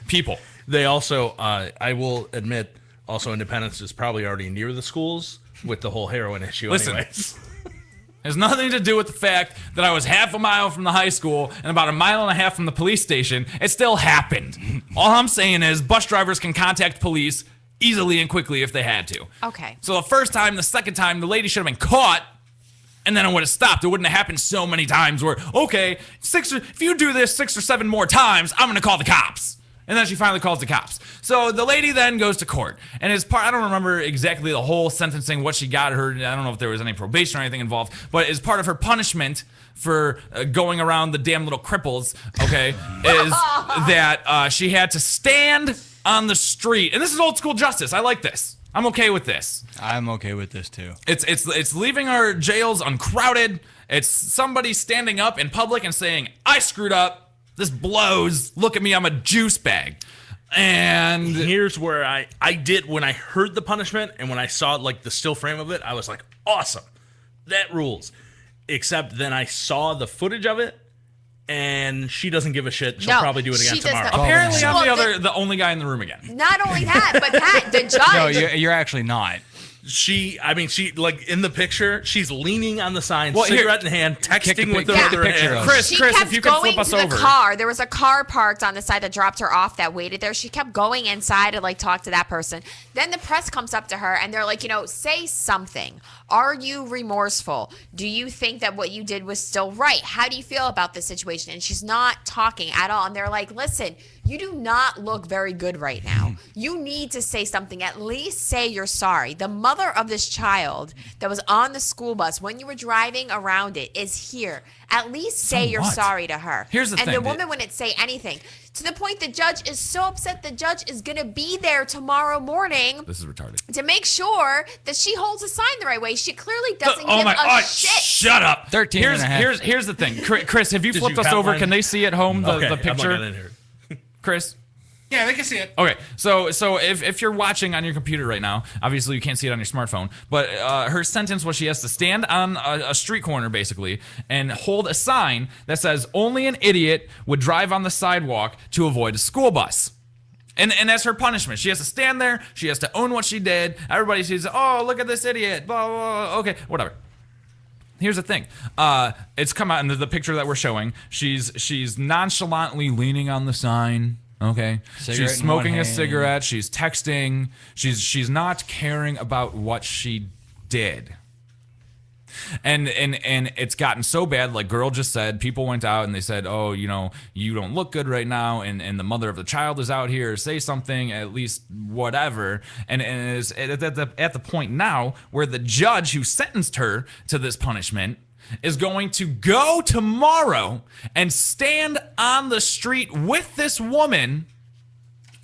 people. They also, I will admit, also Independence is probably already near the schools with the whole heroin issue. Listen, anyways. Has nothing to do with the fact that I was half a mile from the high school and about a mile and a half from the police station. It still happened. All I'm saying is bus drivers can contact police easily and quickly if they had to. Okay. So the first time, the second time, the lady should have been caught, and then it would have stopped. It wouldn't have happened so many times where, okay, if you do this 6 or 7 more times, I'm going to call the cops. And then she finally calls the cops. So the lady then goes to court. And as part, I don't remember exactly the whole sentencing, what she got her. I don't know if there was any probation or anything involved. But as part of her punishment for going around the damn little cripples, okay, is that she had to stand on the street. And this is old school justice. I like this. I'm okay with this. I'm okay with this too. It's leaving our jails uncrowded. It's somebody standing up in public and saying, I screwed up. This blows. Look at me. I'm a juice bag. And here's where I did, when I heard the punishment and when I saw like the still frame of it, I was like, awesome. That rules. Except then I saw the footage of it, and she doesn't give a shit. She'll probably do it again she does tomorrow. not. apparently Well, I'm the only guy in the room again. Not only that, but the judge. No, you're actually not. She like in the picture, she's leaning on the sign, Well, here- cigarette in hand, texting with the pic- other picture hand. of- Chris, She if kept you could going flip us to the over. car. There was a car parked on the side that dropped her off that waited there. She kept going inside to like talk to that person. Then the press comes up to her and they're like, say something. Are you remorseful? Do you think that what you did was still right? How do you feel about this situation? And she's not talking at all. And they're like, listen, you do not look very good right now. You need to say something. At least say you're sorry. The mother of this child that was on the school bus when you were driving around it is here. At least say you're what? sorry to her. Here's the and thing, the woman wouldn't say anything. To the point the judge is so upset the judge is going to be there tomorrow morning This is retarded. to make sure that she holds the sign the right way. She clearly doesn't Oh give my! a Oh, shit. shut up. 13 here's, and a half. Here's the thing, Chris. Have you Did flipped you us count over? mine? Can they see at home the Okay, I'm picture? looking in here. Chris. Yeah, they can see it. Okay, so if you're watching on your computer right now, obviously you can't see it on your smartphone, but her sentence was she has to stand on a street corner, basically, and hold a sign that says, only an idiot would drive on the sidewalk to avoid a school bus. And that's her punishment. She has to stand there, she has to own what she did, everybody sees, oh, look at this idiot, blah, blah, blah. Okay, whatever. Here's the thing. It's come out in the picture that we're showing. She's nonchalantly leaning on the sign. Okay. Cigarette She's in one smoking a hand. cigarette. She's texting. She's not caring about what she did. And it's gotten so bad, like girl just said, people went out and they said, oh, you know, you don't look good right now, and the mother of the child is out here, say something, at least whatever. And it is at the point now where the judge who sentenced her to this punishment is going to go tomorrow and stand on the street with this woman,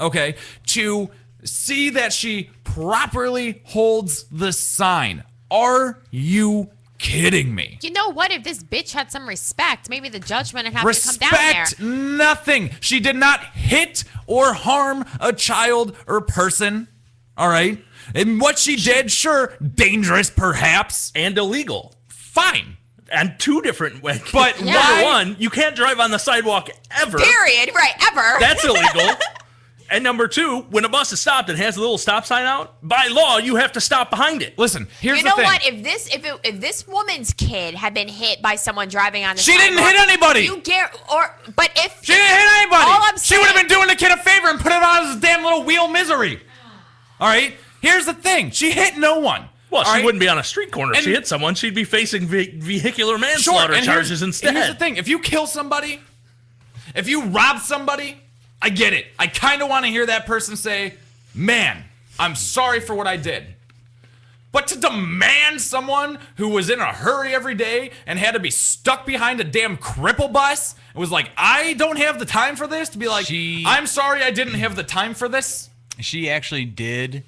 okay, to see that she properly holds the sign. Are you kidding me? You know what? If this bitch had some respect, maybe the judge wouldn't have to come down there. Respect nothing. She did not hit or harm a child or person. All right? And what she did, sure, dangerous perhaps. And illegal. Fine. And two different ways. But number one, you can't drive on the sidewalk ever. Period. Right, ever. That's illegal. And number two, when a bus is stopped and has a little stop sign out, by law, you have to stop behind it. Listen, here's you the know thing. what? If this woman's kid had been hit by someone driving on the She sidewalk, didn't hit anybody. But if She didn't hit anybody. All I'm She would have saying- been doing the kid a favor and put it on his damn little wheel misery. All right? Here's the thing. She hit no one. Well, all she right? wouldn't be on a street corner. If And- she hit someone, she'd be facing vehicular manslaughter and charges and instead. here's the thing. If you kill somebody, if you rob somebody, I get it. I kind of want to hear that person say, man, I'm sorry for what I did. But to demand someone who was in a hurry every day and had to be stuck behind a damn cripple bus and was like, I don't have the time for this, to be like, I'm sorry I didn't have the time for this. She actually did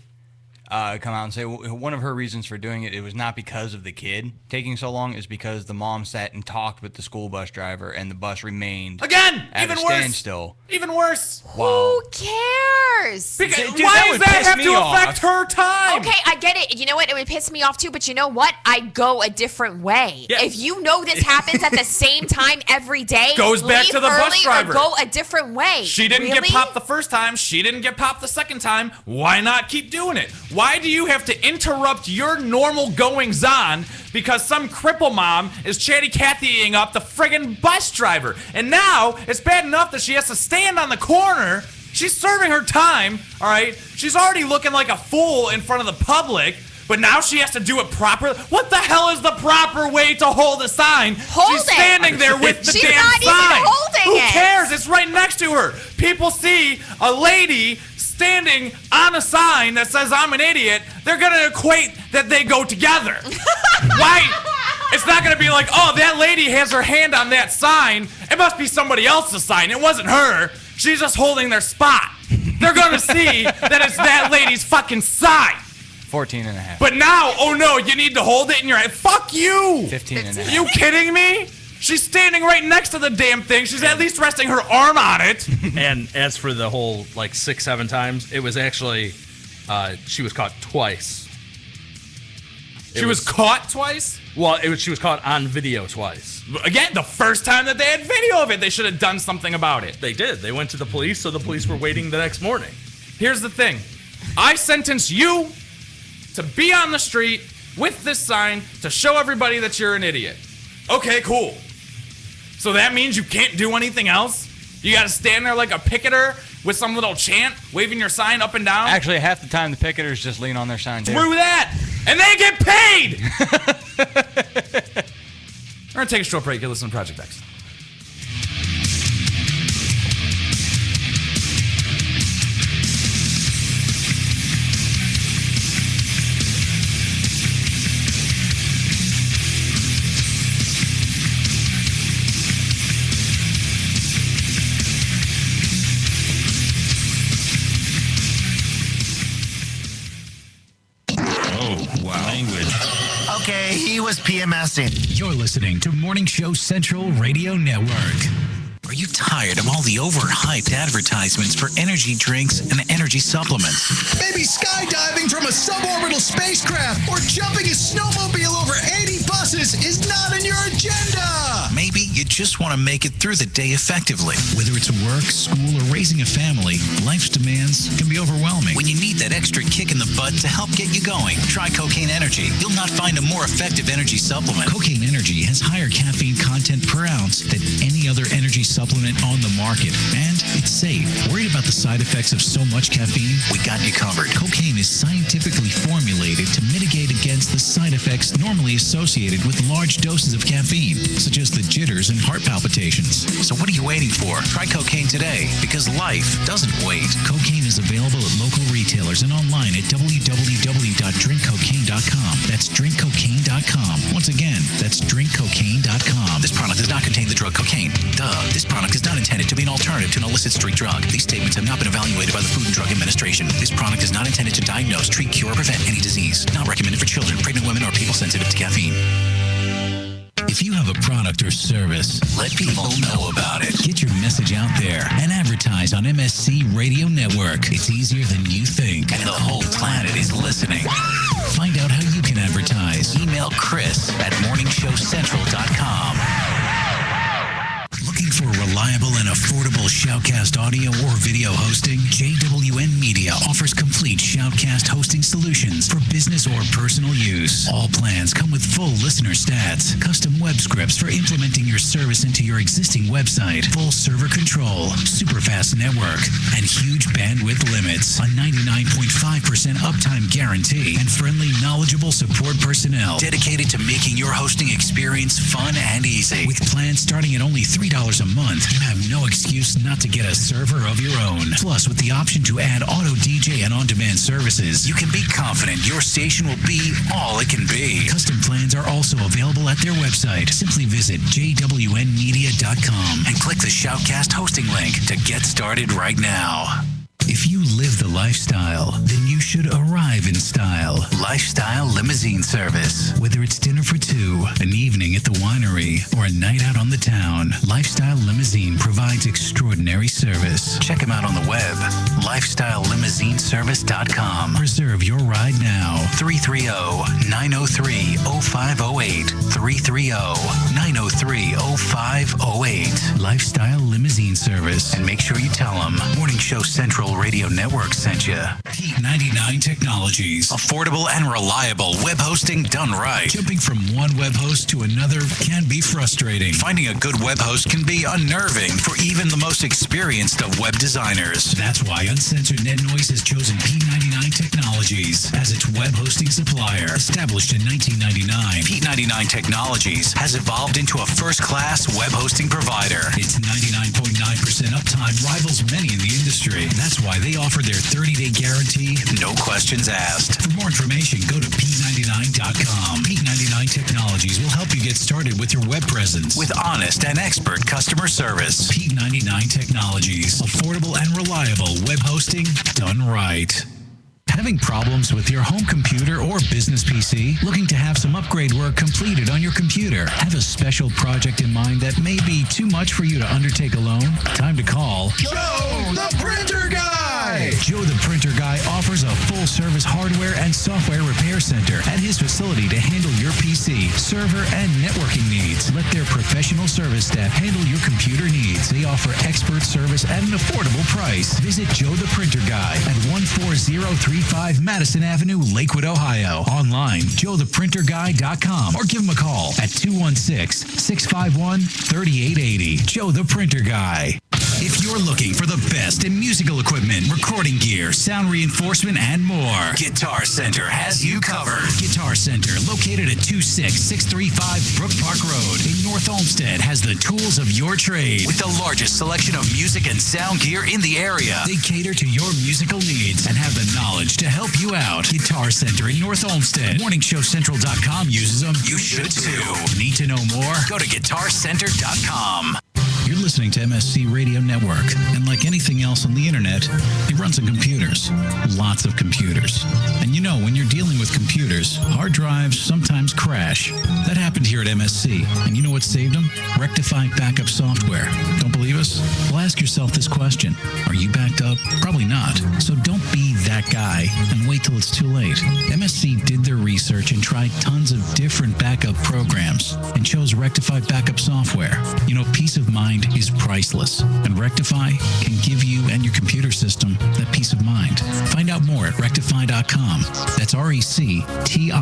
come out and say one of her reasons for doing it was not because of the kid taking so long, is because the mom sat and talked with the school bus driver and the bus remained Again, at even a worse. standstill. Even worse. Wow. Who cares? Because, Dude, why that does would that piss have me to off. affect her time? Okay, I get it. You know what? It would piss me off too, but you know what? I go a different way. Yeah. If you know this happens at the same time every day, Goes back leave to the bus early driver. Or go a different way. She didn't Really? get popped the first time. She didn't get popped the second time. Why not keep doing it? Why do you have to interrupt your normal goings on because some cripple mom is chatty Cathying up the friggin' bus driver? And now it's bad enough that she has to stand on the corner. She's serving her time, all right? She's already looking like a fool in front of the public. But now she has to do it properly. What the hell is the proper way to hold a sign? Hold She's it. standing there with the She's damn not even sign. holding Who it. cares? It's right next to her. People see a lady standing on a sign that says I'm an idiot. They're going to equate that they go together. Why? It's not going to be like, oh, that lady has her hand on that sign. It must be somebody else's sign. It wasn't her. She's just holding their spot. They're going to see that it's that lady's fucking sign. 14 and a half. But now, oh no, you need to hold it in your hand. Fuck you! 15 and a Are half. you kidding me? She's standing right next to the damn thing. She's at least resting her arm on it. And as for the whole, 6-7 times, it was actually, she was caught twice. She was caught twice? Well, she was caught on video twice. Again, the first time that they had video of it, they should have done something about it. They did. They went to the police, so the police were waiting the next morning. Here's the thing. I sentence you to be on the street with this sign to show everybody that you're an idiot. Okay, cool. So that means you can't do anything else? You gotta stand there like a picketer with some little chant, waving your sign up and down? Actually, half the time the picketers just lean on their sign too. Screw that! And they get paid! We're gonna take a short break. You're listening to Project X. Okay, he was PMSing. You're listening to Morning Show Central Radio Network. Are you tired of all the overhyped advertisements for energy drinks and energy supplements? Maybe skydiving from a suborbital spacecraft or jumping a snowmobile over 80 buses is not in your agenda. Maybe you just want to make it through the day effectively. Whether it's work, school, or raising a family, life's demands can be overwhelming. When you need that extra kick in the butt to help get you going, try Cocaine Energy. You'll not find a more effective energy supplement. Cocaine Energy has higher caffeine content per ounce than any other energy supplement on the market. And it's safe. Worried about the side effects of so much caffeine? We got you covered. Cocaine is scientifically formulated to mitigate against the side effects normally associated with large doses of caffeine, such as the jitters and heart palpitations. So what are you waiting for? Try cocaine today, because life doesn't wait. Cocaine is available at local retailers and online at www.drinkcocaine.com. That's drinkcocaine.com. Once again, that's drinkcocaine.com. This product does not contain the drug cocaine. This product is not intended to be an alternative to an illicit street drug. These statements have not been evaluated by the Food and Drug Administration. This product is not intended to diagnose, treat, cure, or prevent any disease. Not recommended for children, pregnant women, or people sensitive to caffeine. If you have a product or service, let people know about it. Get your message out there and advertise on Msc Radio Network. It's easier than you think, and the whole planet is listening. Find out how you can advertise. Email Chris at morningshowcentral.com. Looking for reliable and affordable Shoutcast audio or video hosting? JWN Media offers complete Shoutcast hosting solutions for business or personal use. All plans come with full listener stats, custom web scripts for implementing your service into your existing website, full server control, super fast network, and huge bandwidth limits, a 99.5% uptime guarantee, and friendly, knowledgeable support personnel dedicated to making your hosting experience fun and easy. With plans starting at only $3 a month, you have no excuse not to get a server of your own. Plus, with the option to add auto DJ and on-demand services, you can be confident your station will be all it can be. Custom plans are also available at their website. Simply visit jwnmedia.com and click the Shoutcast hosting link to get started right now. If you live the lifestyle, then you should arrive in style. Lifestyle Limousine Service. Whether it's dinner for two, an evening at the winery, or a night out on the town, Lifestyle Limousine provides extraordinary service. Check them out on the web, lifestylelimousineservice.com. Reserve your ride now. 330-903-0508. 330-903-0508. Lifestyle Limousine Service. And make sure you tell them Morning Show Central Radio Network sent you. P99 Technologies. Affordable and reliable web hosting done right. Jumping from one web host to another can be frustrating. Finding a good web host can be unnerving for even the most experienced of web designers. That's why Uncensored Net Noise has chosen P99 Technologies as its web hosting supplier. Established in 1999, P99 Technologies has evolved into a first-class web hosting provider. Its 99.9% uptime rivals many in the industry. That's why they offer their 30-day guarantee, no questions asked. For more information, go to P99.com. P99 Technologies will help you get started with your web presence with honest and expert customer service. P99 Technologies. Affordable and reliable web hosting done right. Having problems with your home computer or business PC? Looking to have some upgrade work completed on your computer? Have a special project in mind that may be too much for you to undertake alone? Time to call Joe the Printer Guy! Joe the Printer Guy offers a full-service hardware and software repair center at his facility to handle your PC, server, and networking needs. Let their professional service staff handle your computer needs. They offer expert service at an affordable price. Visit Joe the Printer Guy at 14035 Madison Avenue, Lakewood, Ohio. Online, joetheprinterguy.com, or give him a call at 216-651-3880. Joe the Printer Guy. If you're looking for the best in musical equipment, recording gear, sound reinforcement, and more, Guitar Center has you covered. Guitar Center, located at 26635 Brook Park Road in North Olmsted, has the tools of your trade with the largest selection of music and sound gear in the area. They cater to your musical needs and have the knowledge to help you out. Guitar Center in North Olmsted. MorningShowCentral.com uses them. You should too. Need to know more? Go to GuitarCenter.com. You're listening to Msc Radio Network, and like anything else on the internet, it runs on computers. Lots of computers. And you know, when you're dealing with computers, computers, hard drives sometimes crash. That happened here at MSC. And you know what saved them? Rectify backup software. Don't believe us? Well, ask yourself this question. Are you backed up? Probably not. So don't be that guy and wait till it's too late. MSC did their research and tried tons of different backup programs and chose Rectify backup software. You know, peace of mind is priceless, and Rectify can give you and your computer system that peace of mind. Find out more at rectify.com. That's RECTIPHY.com.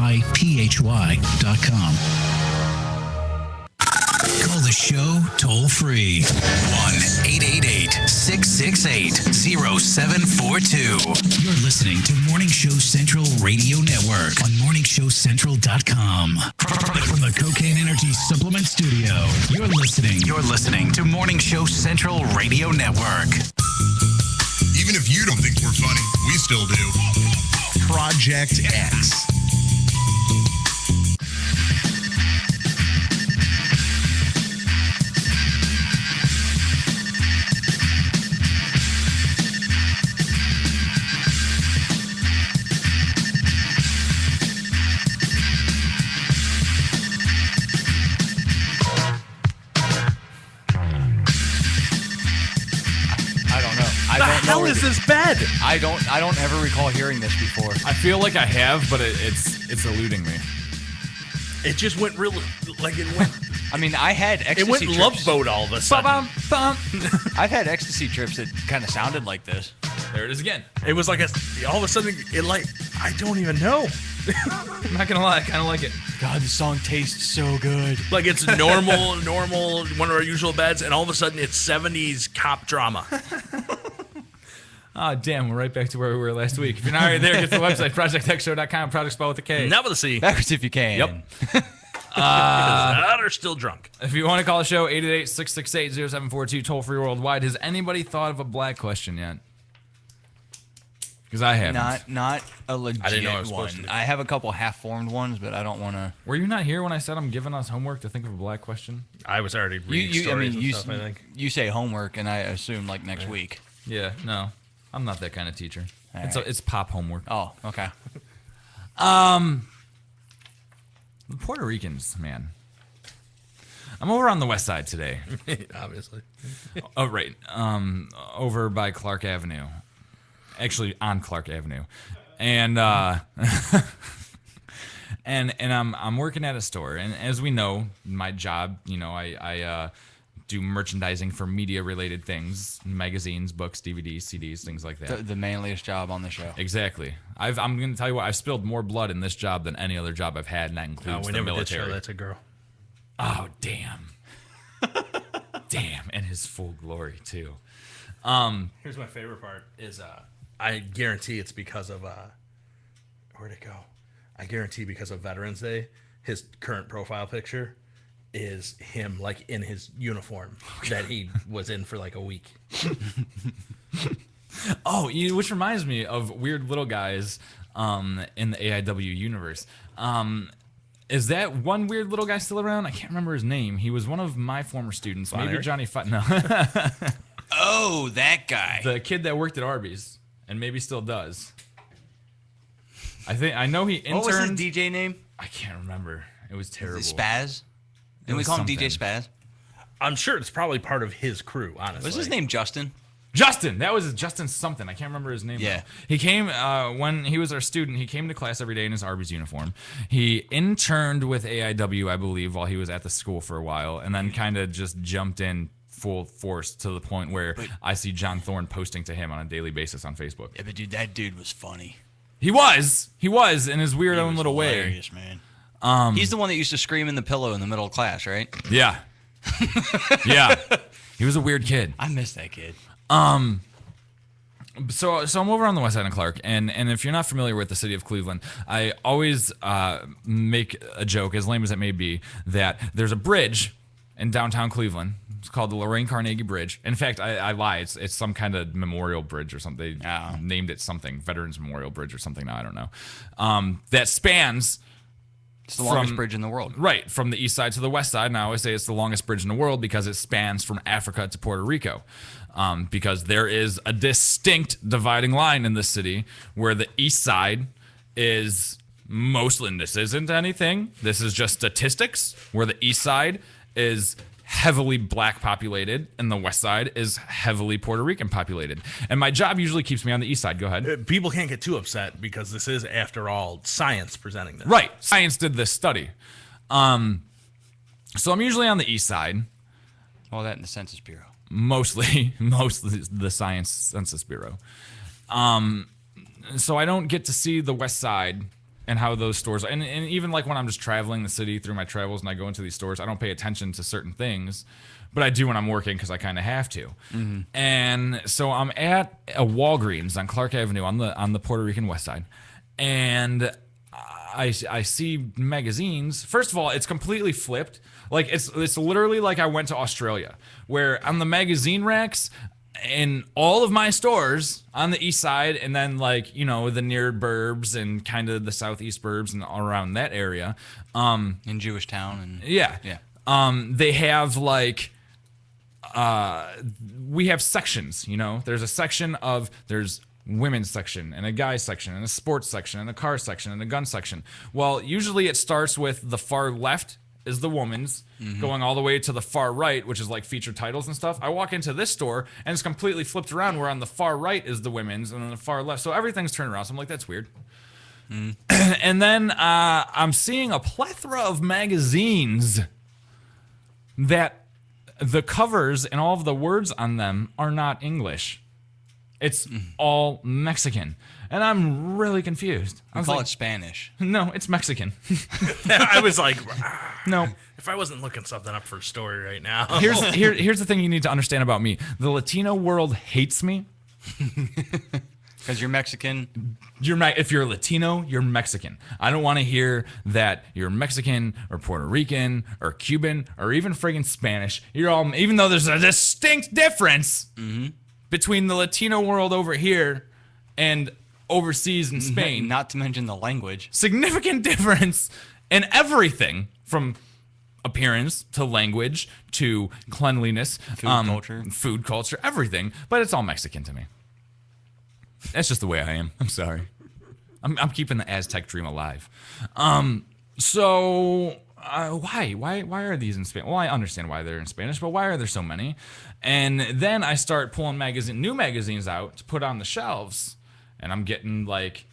Call the show toll free. 1-888-668-0742. You're listening to Morning Show Central Radio Network on morningshowcentral.com. From the Cocaine Energy Supplement Studio, you're listening to Morning Show Central Radio Network. Even if you don't think we're funny, we still do. Project X. How is this bed? I don't ever recall hearing this before. I feel like I have, but it's eluding me. It just went real, like it went. I mean, I had ecstasy It went trips. Love Boat all of a sudden. I've had ecstasy trips that kind of sounded like this. There it is again. It was like all of a sudden, I don't even know. I'm not gonna lie, I kind of like it. God, this song tastes so good. Like it's normal, one of our usual beds, and all of a sudden it's 70s cop drama. Oh, damn, we're right back to where we were last week. If you're not already there, get to the website, projectxshow.com, project spelled with a K. Not with a C. Backwards if you can. Yep. Not or still drunk. If you want to call the show, 888-668-0742, toll free worldwide. Has anybody thought of a black question yet? Because I haven't. Not a legit I didn't know I was supposed one. to. I have a couple half-formed ones, but I don't want to. Were you not here when I said I'm giving us homework to think of a black question? I was already reading stories and stuff, I think. You say homework, and I assume like next week. Yeah, no. I'm not that kind of teacher. All It's pop homework. Oh, okay. The Puerto Ricans, man. I'm over on the west side today. Obviously. Oh, right. Over by Clark Avenue. Actually, on Clark Avenue. And and I'm working at a store. And as we know, my job, I do merchandising for media-related things, magazines, books, DVDs, CDs, things like that. The manliest job on the show. Exactly. I'm going to tell you what, I've spilled more blood in this job than any other job I've had, and that includes the military. That's a girl. Oh, damn. Damn, and his full glory, too. Here's my favorite part is I guarantee it's because of where'd it go? I guarantee because of Veterans Day, his current profile picture is him like in his uniform that he was in for like a week. Oh, which reminds me of Weird Little Guys in the AIW universe. Is that one Weird Little Guy still around? I can't remember his name. He was one of my former students. Maybe Eric? Johnny No. Oh, that guy. The kid that worked at Arby's and maybe still does. I know he interned. What was his DJ name? I can't remember. It was terrible. Spaz? Didn't we call him DJ Spaz? I'm sure it's probably part of his crew, honestly. Was his name Justin? Justin. That was Justin something. I can't remember his name. Yeah. Though. He came when he was our student. He came to class every day in his Arby's uniform. He interned with AIW, I believe, while he was at the school for a while, and then kind of just jumped in full force to the point where I see John Thorne posting to him on a daily basis on Facebook. Yeah, but dude, that dude was funny. He was in his weird own little hilarious, way. Man. He's the one that used to scream in the pillow in the middle of class, right? Yeah. Yeah. He was a weird kid. I miss that kid. So I'm over on the west side of Clark, and if you're not familiar with the city of Cleveland, I always make a joke, as lame as it may be, that there's a bridge in downtown Cleveland. It's called the Lorraine Carnegie Bridge. In fact, I lie. It's some kind of memorial bridge or something. They named it something, Veterans Memorial Bridge or something. Now I don't know. That spans. It's the longest bridge in the world. Right, from the east side to the west side. And I always say it's the longest bridge in the world because it spans from Africa to Puerto Rico. Because there is a distinct dividing line in this city where the east side is mostly, this isn't anything. This is just statistics, where the east side is heavily black populated and the west side is heavily Puerto Rican populated. And my job usually keeps me on the east side. Go ahead. People can't get too upset because this is, after all, science presenting this. Right. Science did this study. So I'm usually on the east side. Well, that in the Census Bureau. Mostly the Science Census Bureau. So I don't get to see the west side and how those stores, and even like when I'm just traveling the city through my travels and I go into these stores, I don't pay attention to certain things, but I do when I'm working because I kind of have to. Mm-hmm. And so I'm at a Walgreens on Clark Avenue on the Puerto Rican west side, and I see magazines. First of all, it's completely flipped. Like it's literally like I went to Australia, where on the magazine racks in all of my stores on the east side, and then like, you know, the near burbs and kind of the southeast burbs and all around that area, in Jewish Town and yeah, they have like we have sections. You know, there's a section of there's women's section and a guys section and a sports section and a car section and a gun section. Well, usually it starts with the far left is the woman's, going all the way to the far right, which is like featured titles and stuff. I walk into this store and it's completely flipped around, where on the far right is the women's and on the far left, so everything's turned around. So I'm like, that's weird. And then I'm seeing a plethora of magazines that the covers and all of the words on them are not English. It's all Mexican. And I'm really confused. I call it Spanish. No, it's Mexican. I was like, no. If I wasn't looking something up for a story right now. Here's the thing you need to understand about me. The Latino world hates me. Because you're Mexican? If you're Latino, you're Mexican. I don't want to hear that you're Mexican or Puerto Rican or Cuban or even friggin' Spanish. You're all, even though there's a distinct difference between the Latino world over here and overseas in Spain. Not to mention the language. Significant difference in everything from appearance to language to cleanliness, food culture, everything. But it's all Mexican to me. That's just the way I am. I'm sorry. I'm keeping the Aztec dream alive. So why are these in Spanish? Well, I understand why they're in Spanish, but why are there so many? And then I start pulling new magazines out to put on the shelves, and I'm getting like,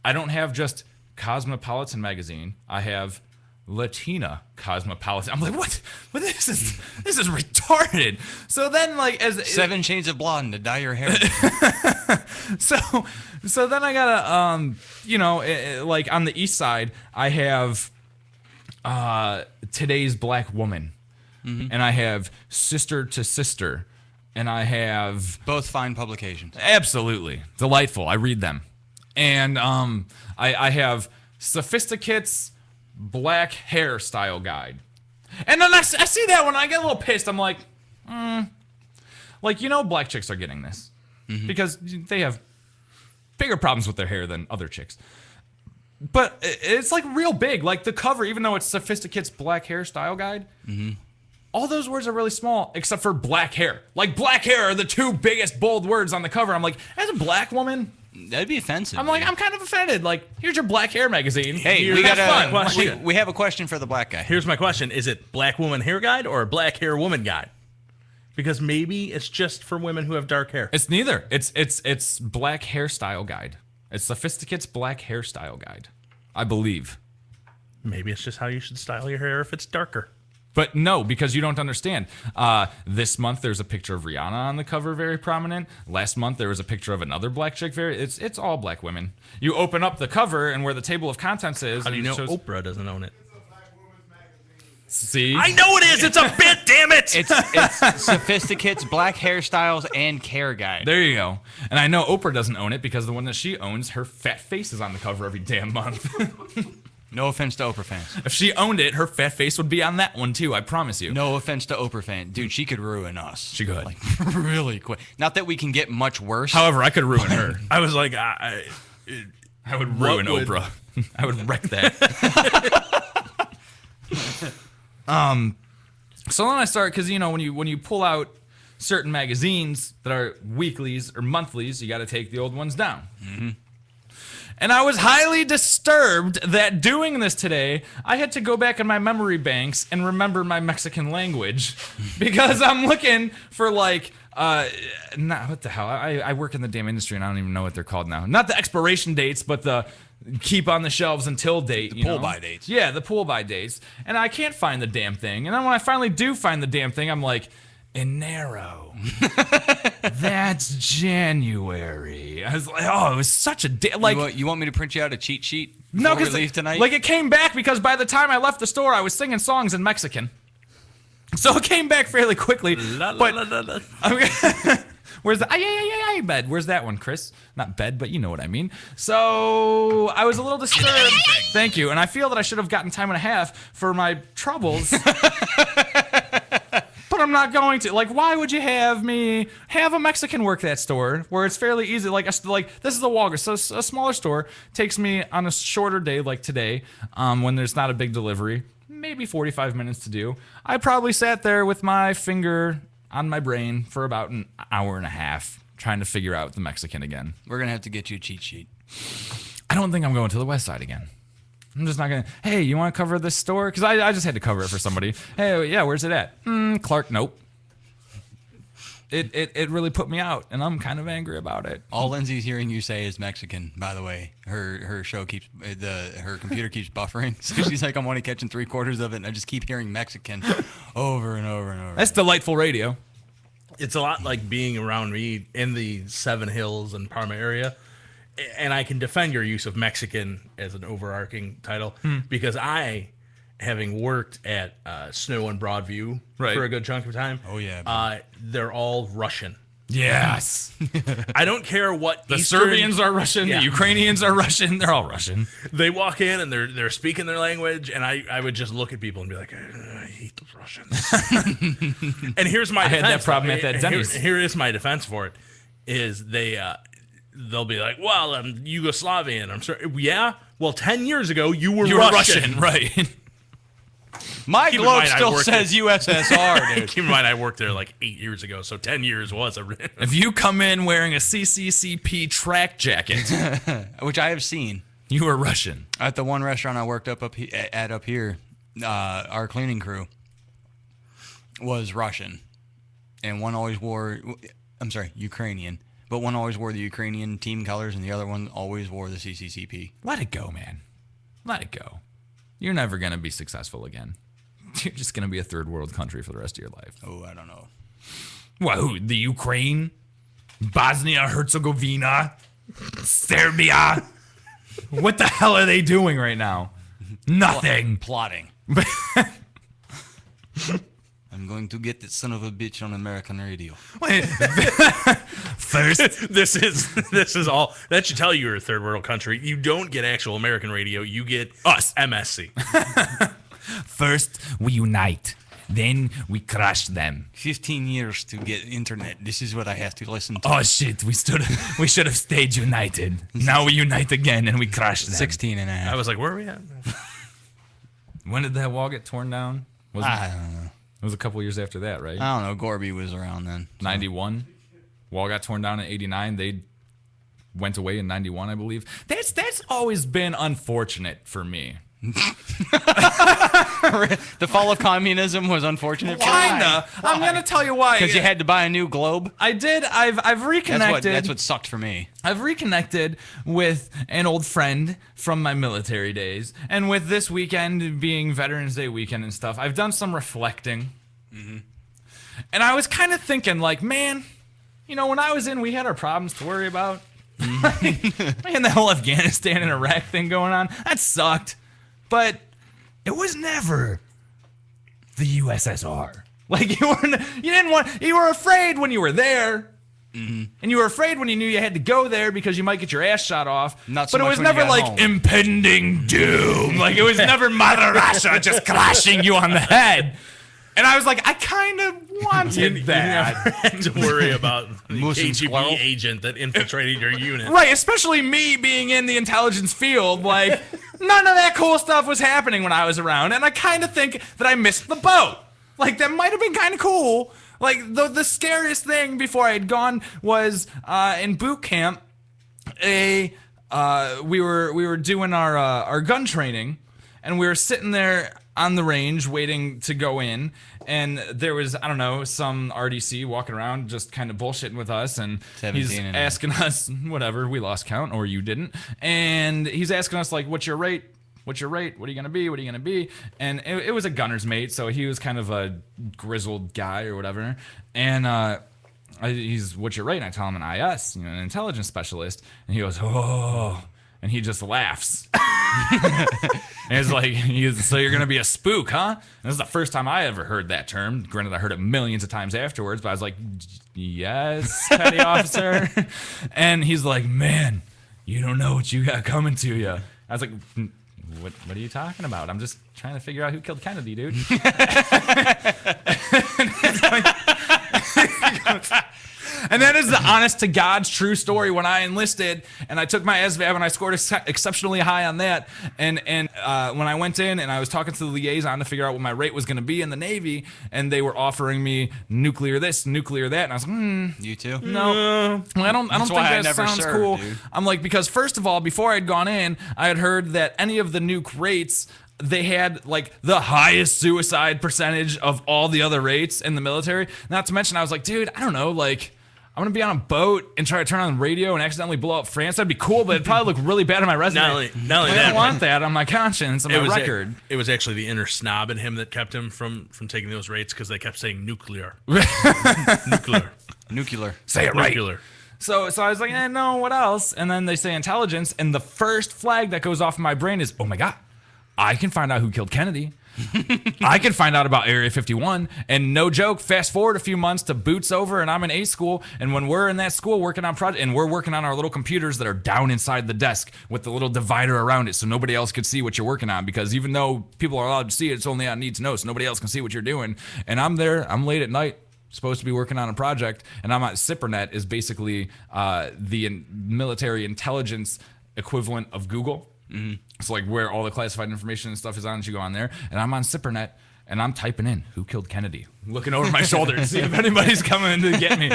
I don't have just Cosmopolitan magazine. I have Latina Cosmopolitan. I'm like, what? This is retarded. So then, like, as 7 Shades of Blonde to dye your hair. so then I gotta, like on the east side, I have Today's Black Woman, and I have Sister to Sister, and I have both fine publications. Absolutely delightful. I read them, and I have Sophisticate's Black Hairstyle Guide, and then I see that when I get a little pissed. I'm like, black chicks are getting this because they have bigger problems with their hair than other chicks. But it's like real big, like the cover, even though it's Sophisticate's Black Hairstyle Guide, all those words are really small except for black hair. Like black hair are the 2 biggest bold words on the cover. I'm like, as a black woman, that'd be offensive. I'm like, I'm kind of offended. Like, here's your black hair magazine. Hey, we have a question for the black guy. Here's my question: is it Black Woman Hair Guide or Black Hair Woman Guide? Because maybe it's just for women who have dark hair. It's neither. It's Black Hairstyle Guide. It's Sophisticate's Black Hairstyle Guide, I believe. Maybe it's just how you should style your hair if it's darker. But no, because you don't understand. This month there's a picture of Rihanna on the cover, very prominent. Last month there was a picture of another black chick. It's all black women. You open up the cover and where the table of contents is. How do you know Oprah doesn't own it? See? I know it is. It's a bit. Damn it. It's Sophisticate's Black Hairstyles and Care Guide. There you go. And I know Oprah doesn't own it because the one that she owns, her fat face is on the cover every damn month. No offense to Oprah fans. If she owned it, her fat face would be on that one too, I promise you. No offense to Oprah fans. Dude, she could ruin us. She could. Like, really quick. Not that we can get much worse. However, I could ruin her. I was like, I would ruin Oprah. I would wreck that. So then I start, because when you pull out certain magazines that are weeklies or monthlies, you got to take the old ones down. And I was highly disturbed that doing this today, I had to go back in my memory banks and remember my Mexican language because I'm looking for what the hell? I work in the damn industry and I don't even know what they're called now. Not the expiration dates, but the keep on the shelves until date. The pull-by dates. Yeah, the pull-by dates. And I can't find the damn thing. And then when I finally do find the damn thing, I'm like, Enero. That's January. I was like, oh, it was such a you want me to print you out a cheat sheet? No, because leave tonight. Like it came back because by the time I left the store, I was singing songs in Mexican, so it came back fairly quickly. Where's the bed? Where's that one, Chris? Not bed, but you know what I mean. So I was a little disturbed. Thank you, and I feel that I should have gotten time and a half for my troubles. But I'm not going to. Like, why would you have me have a Mexican work that store where it's fairly easy? Like this is a Walgreens, so a smaller store takes me on a shorter day like today, when there's not a big delivery, maybe 45 minutes to do. I probably sat there with my finger on my brain for about an hour and a half trying to figure out the Mexican again. We're gonna have to get you a cheat sheet. I don't think I'm going to the West Side again. I'm just not going to, hey, you want to cover this store? Because I just had to cover it for somebody. Hey, yeah, where's it at? Clark, nope. It really put me out, and I'm kind of angry about it. All Lindsay's hearing you say is Mexican, by the way. Her show keeps, her computer keeps buffering, so she's like, I'm only catching 3/4 of it, and I just keep hearing Mexican over and over and over. That's delightful radio. It's a lot like being around me in the Seven Hills and Parma area. And I can defend your use of Mexican as an overarching title because I, having worked at Snow and Broadview for a good chunk of time, they're all Russian. Yes. I don't care what the Serbians are Russian, the Ukrainians are Russian, they're all Russian. They walk in and they're speaking their language, and I would just look at people and be like, I hate those Russians. And here's my defense. I had that problem at that Denny's. Here is my defense for it, is they'll be like, well, I'm Yugoslavian. I'm sorry. Yeah? Well, 10 years ago, you were Russian. Right. My globe still says USSR, dude. Keep in mind, I worked there like 8 years ago, so 10 years was a... If you come in wearing a CCCP track jacket, which I have seen, you were Russian. At the one restaurant I worked up here, our cleaning crew was Russian, and one always wore... I'm sorry, Ukrainian. But one always wore the Ukrainian team colors, and the other one always wore the CCCP. Let it go, man. Let it go. You're never going to be successful again. You're just going to be a third world country for the rest of your life. Oh, I don't know. What, who? The Ukraine? Bosnia-Herzegovina? Serbia? What the hell are they doing right now? Nothing. Plotting. I'm going to get that son of a bitch on American radio. Wait, first, this is all that should tell you you're a third world country. You don't get actual American radio. You get us, MSC. First, we unite. Then we crush them. 15 years to get internet. This is what I have to listen to. Oh shit! We should have stayed united. Now we unite again and we crush them. 16 and a half. I was like, where are we at? When did that wall get torn down? I don't know. It was a couple years after that, right? I don't know. Gorby was around then. 91. Wall got torn down in 89. They went away in 91, I believe. That's always been unfortunate for me. The fall of communism was unfortunate for you? Kinda. I'm going to tell you why. Because you had to buy a new globe? I did. I've reconnected. That's what sucked for me. I've reconnected with an old friend from my military days. And with this weekend being Veterans Day weekend and stuff, I've done some reflecting. Mm-hmm. And I was kind of thinking, like, man, you know, when I was in, we had our problems to worry about. Man, the whole Afghanistan and Iraq thing going on, that sucked. But it was never the USSR. Like, you were afraid when you were there. Mm-hmm. And you were afraid when you knew you had to go there because you might get your ass shot off. Not so but it much was when you never got like home. Impending doom. Like, it was never Mother Russia just crashing you on the head. And I was like, I kind of wanted that. You never had to worry about the KGB agent that infiltrated your unit. Right, especially me being in the intelligence field. Like, none of that cool stuff was happening when I was around. And I kind of think that I missed the boat. Like, that might have been kind of cool. Like, the scariest thing before I had gone was in boot camp, a we were doing our gun training, and we were sitting there on the range waiting to go in, and there was, I don't know, some RDC walking around just kind of bullshitting with us, and he's asking us, whatever, we lost count, or you didn't, and he's asking us, like, what's your rate? What's your rate? What are you going to be? What are you going to be? And it was a gunner's mate, so he was kind of a grizzled guy or whatever, and he's, what's your rate? And I tell him an IS, an intelligence specialist, and he goes, oh, and he just laughs. And it's like, so you're going to be a spook, huh? And this is the first time I ever heard that term. Granted, I heard it millions of times afterwards, but I was like, yes, petty officer. And he's like, man, you don't know what you got coming to you. I was like, what are you talking about? I'm just trying to figure out who killed Kennedy, dude. And that is the honest to God's true story. When I enlisted and I took my SVAB and I scored exceptionally high on that, and when I went in and I was talking to the liaison to figure out what my rate was going to be in the Navy, and they were offering me nuclear this, nuclear that, and I was like, you too? No, I don't think that sounds cool. Dude. I'm like, because first of all, before I'd gone in, I had heard that any of the nuke rates, they had like the highest suicide percentage of all the other rates in the military. Not to mention, I was like, dude, I don't know, like, I'm going to be on a boat and try to turn on the radio and accidentally blow up France. That'd be cool, but it'd probably look really bad on my resume. Not only I don't want that on my conscience, on my record. It was actually the inner snob in him that kept him from taking those rates, because they kept saying nuclear. Nuclear. Say it right. Nuclear. So I was like, no, what else? And then they say intelligence, and the first flag that goes off in my brain is, oh my God, I can find out who killed Kennedy. I can find out about Area 51, and no joke, fast forward a few months to Boots over, and I'm in A school, and when we're in that school working on project, and we're working on our little computers that are down inside the desk with the little divider around it so nobody else could see what you're working on, because even though people are allowed to see it, it's only on need to know, so nobody else can see what you're doing. And I'm there, I'm late at night, supposed to be working on a project, and I'm at SIPRNet, is basically the military intelligence equivalent of Google. Mm-hmm. It's like where all the classified information and stuff is on, you go on there, and I'm on SIPRNet, and I'm typing in who killed Kennedy, looking over my shoulder to see if anybody's coming to get me.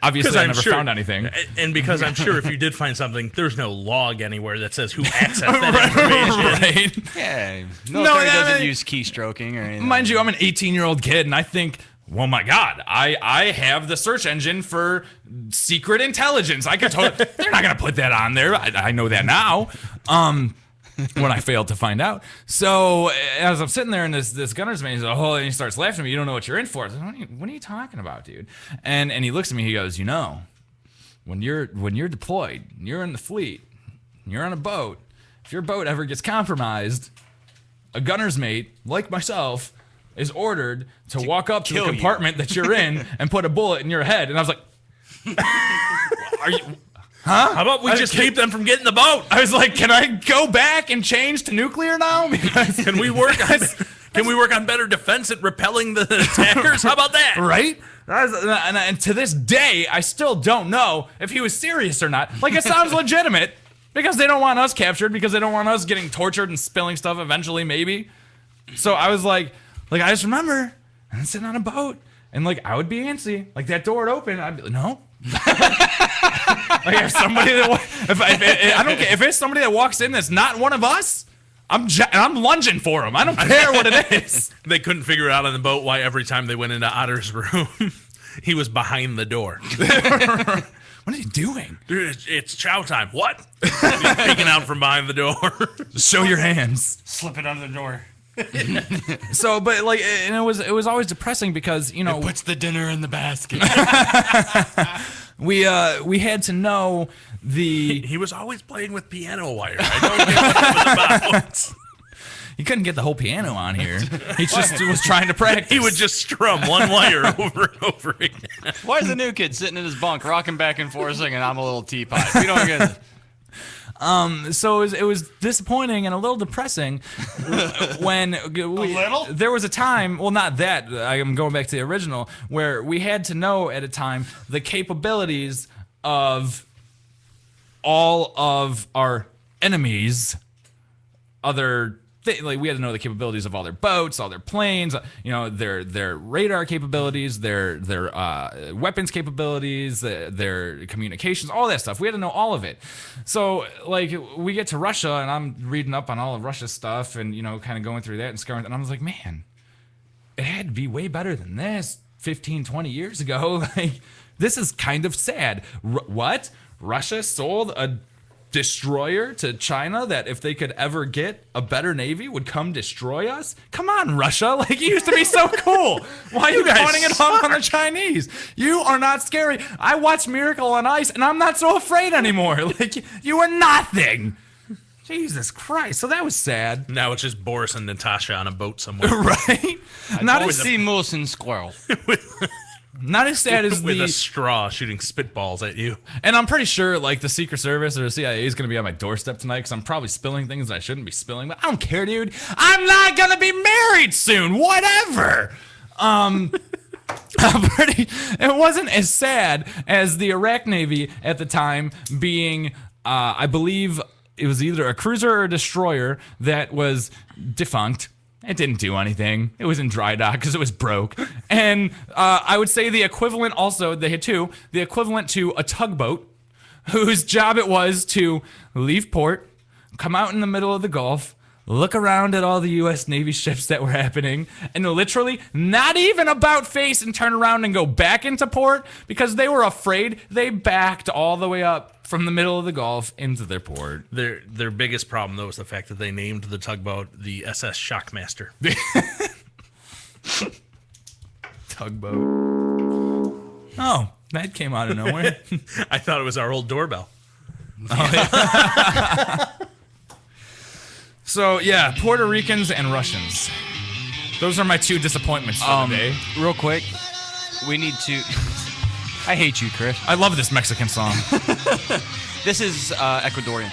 Obviously, I never found anything. And because I'm sure if you did find something, there's no log anywhere that says who accessed that information. Right. Yeah, military doesn't use keystroking or anything. Mind you, I'm an 18-year-old kid, and I think, well, my God, I have the search engine for secret intelligence. I could totally, they're not going to put that on there. I know that now. When I failed to find out. So as I'm sitting there, and this gunner's man, he's like, oh, and he starts laughing at me. You don't know what you're in for. I was like, what are you talking about, dude? And he looks at me. He goes, when you're deployed, you're in the fleet, you're on a boat. If your boat ever gets compromised, a gunner's mate like myself is ordered to walk up to the compartment that you're in and put a bullet in your head. And I was like, are you? Huh? How about we just keep them from getting the boat? I was like, can I go back and change to nuclear now? Because can we work on better defense at repelling the attackers? How about that? Right? And to this day, I still don't know if he was serious or not. Like, it sounds legitimate because they don't want us captured, because they don't want us getting tortured and spilling stuff eventually, maybe. So I was like I just remember I'm sitting on a boat, and like I would be antsy. Like that door would open, I'd be like, no. Like if somebody I don't care if it's somebody that walks in that's not one of us, I'm lunging for him. I don't care what it is. They couldn't figure out on the boat why every time they went into Otter's room, he was behind the door. What are you doing? Dude, it's chow time. What? He's peeking out from behind the door. Show your hands. Slip it under the door. So, but like, and it was always depressing because it puts the dinner in the basket. We had to know He was always playing with piano wire. I don't get what that was about. He couldn't get the whole piano on here. He just was trying to practice. He would just strum one wire over and over again. Why is the new kid sitting in his bunk, rocking back and forth, singing "I'm a Little Teapot"? We don't get it. So it was disappointing and a little depressing when there was a time, well, not that, I'm going back to the original, where we had to know at a time the capabilities of all of our enemies, other we had to know the capabilities of all their boats, all their planes, their radar capabilities, their weapons capabilities, their communications, all that stuff. We had to know all of it. So we get to Russia, and I'm reading up on all of Russia's stuff, and kind of going through that and scouring, and I was like, man, it had to be way better than this 15, 20 years ago. This is kind of sad. What? Russia sold a destroyer to China that if they could ever get a better navy would come destroy us? Come on, Russia. You used to be so cool. Why are you pointing it on the Chinese? You are not scary. I watched Miracle on Ice, and I'm not so afraid anymore. You are nothing. Jesus Christ. So that was sad. Now it's just Boris and Natasha on a boat somewhere. Right? Not to see moose and squirrel. Not as sad as with a straw shooting spitballs at you. And I'm pretty sure the Secret Service or the CIA is going to be on my doorstep tonight because I'm probably spilling things that I shouldn't be spilling. But I don't care, dude. I'm not going to be married soon. Whatever. It wasn't as sad as the Iraq Navy at the time being, I believe it was either a cruiser or a destroyer that was defunct. It didn't do anything. It was in dry dock because it was broke. And I would say the equivalent also, they had two, the equivalent to a tugboat whose job it was to leave port, come out in the middle of the Gulf, look around at all the U.S. Navy ships that were happening, and literally not even about face and turn around and go back into port because they were afraid. They backed all the way up from the middle of the Gulf into their port. Their biggest problem, though, was the fact that they named the tugboat the SS Shockmaster. Tugboat. Oh, that came out of nowhere. I thought it was our old doorbell. Oh, yeah. So, yeah, Puerto Ricans and Russians. Those are my two disappointments for the day. Real quick, we need to... I hate you, Chris. I love this Mexican song. This is Ecuadorian.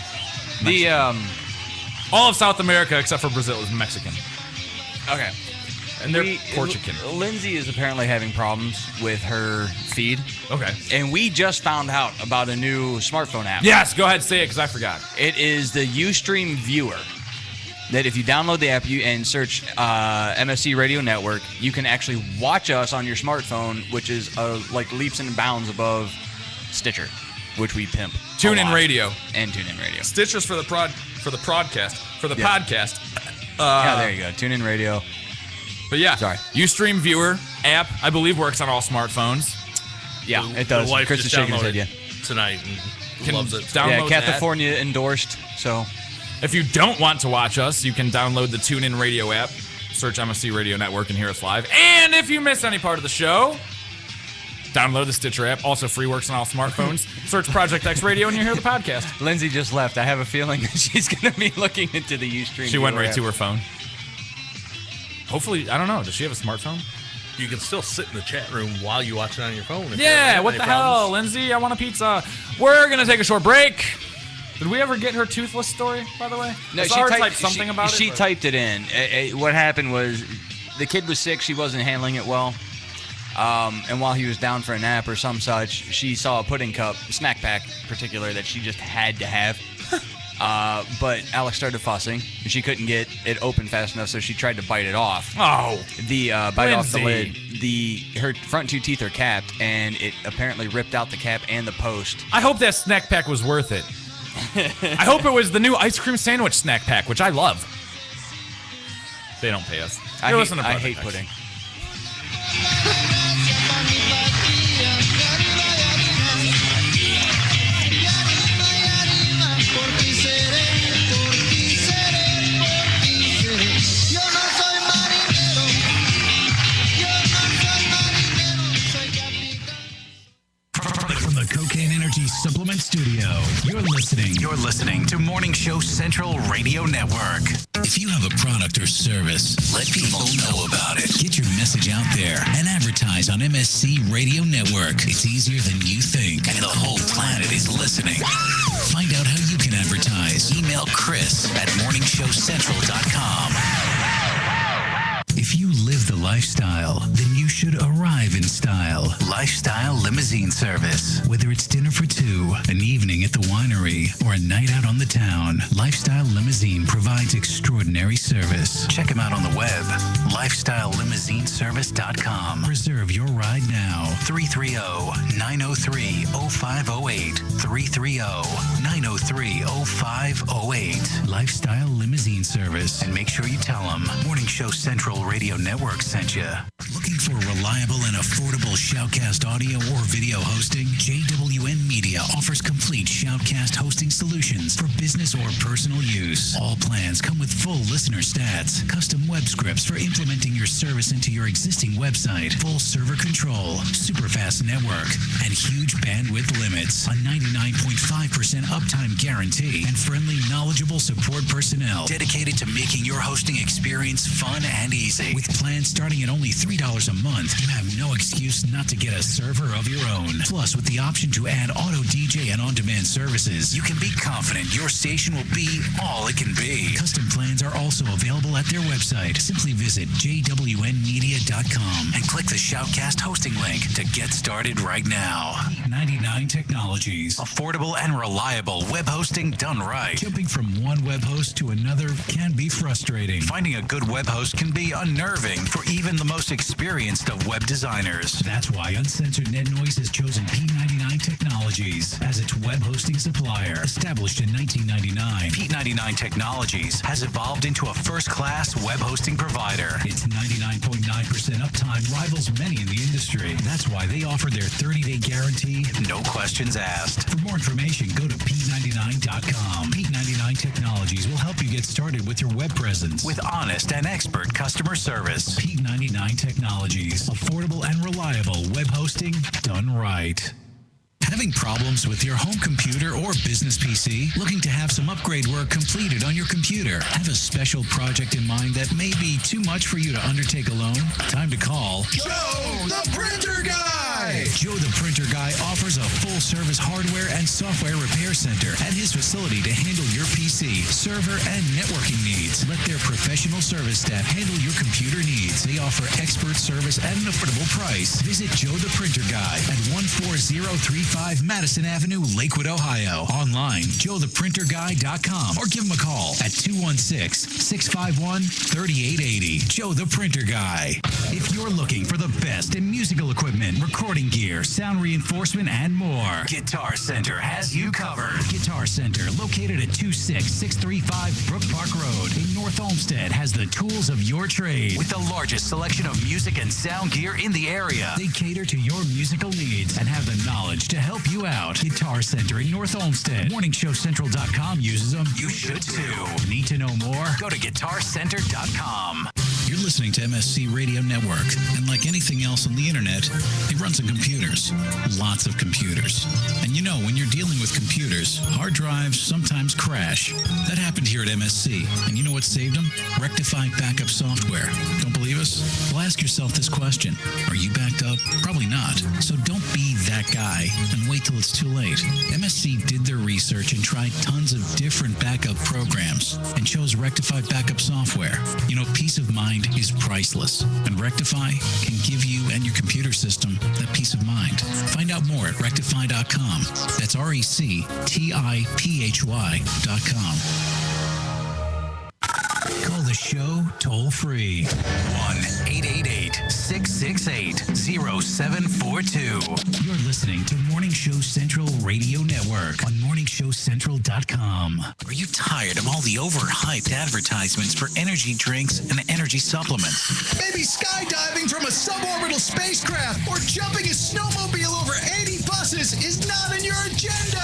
All of South America except for Brazil is Mexican. Okay. And they're Portuguese. Lindsay is apparently having problems with her feed. Okay. And we just found out about a new smartphone app. Yes, go ahead and say it because I forgot. It is the Ustream Viewer. That if you download the app and search MSC Radio Network, you can actually watch us on your smartphone, which is leaps and bounds above Stitcher, which we pimp. TuneIn Radio and TuneIn Radio. Stitcher's for the podcast. Yeah, there you go. TuneIn Radio. But yeah, sorry. Ustream Viewer app, I believe, works on all smartphones. Yeah, it does. The wife Chris is just shaking his head. downloaded Yeah. tonight and loves it. Download California endorsed. So. If you don't want to watch us, you can download the TuneIn Radio app, search MSC Radio Network, and hear us live. And if you miss any part of the show, download the Stitcher app. Also free, works on all smartphones. Search Projekt X Radio, and you hear the podcast. Lindsay just left. I have a feeling that she's going to be looking into the Ustream. She went right to her phone. Hopefully, I don't know. Does she have a smartphone? You can still sit in the chat room while you watch it on your phone. Yeah, what the hell, Lindsay? I want a pizza. We're going to take a short break. Did we ever get her toothless story, by the way? No, she typed something about it. She typed it in. What happened was the kid was sick. She wasn't handling it well. And while he was down for a nap or some such, she saw a pudding cup, snack pack in particular, that she just had to have. But Alex started fussing, and she couldn't get it open fast enough, so she tried to bite it off. Oh. Bite off the lid. Her front two teeth are capped, and it apparently ripped out the cap and the post. I hope that snack pack was worth it. I hope it was the new ice cream sandwich snack pack, which I love. They don't pay us. I hate pudding. From the Cocaine Energy Supplement Studio, you're listening to Morning Show Central Radio Network. If you have a product or service, let people know about it. Get your message out there and advertise on MSC Radio Network. It's easier than you think, and the whole planet is listening. Find out how you can advertise. Email Chris at morningshowcentral.com. If you live the lifestyle, then you should arrive in style. Lifestyle Limousine Service. Whether it's dinner for two, an evening at the winery, or a night out on the town, Lifestyle Limousine provides extraordinary service. Check them out on the web, lifestylelimousineservice.com. Reserve your ride now. 330-903-0508. 330-903-0508. Lifestyle Limousine Service. And make sure you tell them Morning Show Central Radio Network sent you. Looking for reliable and affordable Shoutcast audio or video hosting? JWN Media offers complete Shoutcast hosting solutions for business or personal use. All plans come with full listener stats, custom web scripts for implementing your service into your existing website, full server control, super fast network, and huge bandwidth limits, a 99.5% uptime guarantee, and friendly, knowledgeable support personnel dedicated to making your hosting experience fun and easy. With plans starting at only $3 a month, you have no excuse not to get a server of your own. Plus, with the option to add auto DJ and on-demand services, you can be confident your station will be all it can be. Custom plans are also available at their website. Simply visit jwnmedia.com and click the Shoutcast hosting link to get started right now. 99 Technologies. Affordable and reliable web hosting done right. Jumping from one web host to another can be frustrating. Finding a good web host can be unnerving for even the most experienced of web designers. That's why Uncensored Net Noise has chosen P99 Technologies as its web hosting supplier. Established in 1999, P99 Technologies has evolved into a first-class web hosting provider. Its 99.9% uptime rivals many in the industry. That's why they offer their 30-day guarantee, no questions asked. For more information, go to P99.com. P99 Technologies will help you get started with your web presence with honest and expert customer service. P99 Technologies. Affordable and reliable web hosting done right. Having problems with your home computer or business PC? Looking to have some upgrade work completed on your computer? Have a special project in mind that may be too much for you to undertake alone? Time to call Joe the Printer Guy! Joe the Printer Guy offers a full-service hardware and software repair center at his facility to handle your PC, server, and networking needs. Let their professional service staff handle your computer needs. They offer expert service at an affordable price. Visit Joe the Printer Guy at 14035 Madison Avenue, Lakewood, Ohio. Online, joetheprinterguy.com, or give him a call at 216-651-3880. Joe the Printer Guy. If you're looking for the best in musical equipment, recording gear, sound reinforcement, and more, Guitar Center has you covered. Guitar Center, located at 26635 Brook Park Road in North Olmsted, has the tools of your trade with the largest selection of music and sound gear in the area. They cater to your musical needs and have the knowledge to help you out. Guitar Center in North Olmsted. MorningshowCentral.com uses them. You should too. Need to know more? Go to GuitarCenter.com. You're listening to Msc Radio Network, and like anything else on the internet, it runs on computers. Lots of computers. And you know, when you're dealing with computers, hard drives sometimes crash. That happened here at MSC, and you know what saved them? Rectify backup software. Don't believe us? Well, ask yourself this question. Are you backed up? Probably not. So don't be that guy and wait till it's too late. MSC did their research and tried tons of different backup programs and chose Rectify backup software. You know, peace of mind is priceless, and Rectify can give you and your computer system that peace of mind. Find out more at rectify.com. That's RECTIPHY.com. Call the show toll free. 1-888-668-0742. You're listening to Morning Show Central Radio Network on MorningShowCentral.com. Are you tired of all the overhyped advertisements for energy drinks and energy supplements? Maybe skydiving from a suborbital spacecraft or jumping a snowmobile over 80 buses is not in your agenda.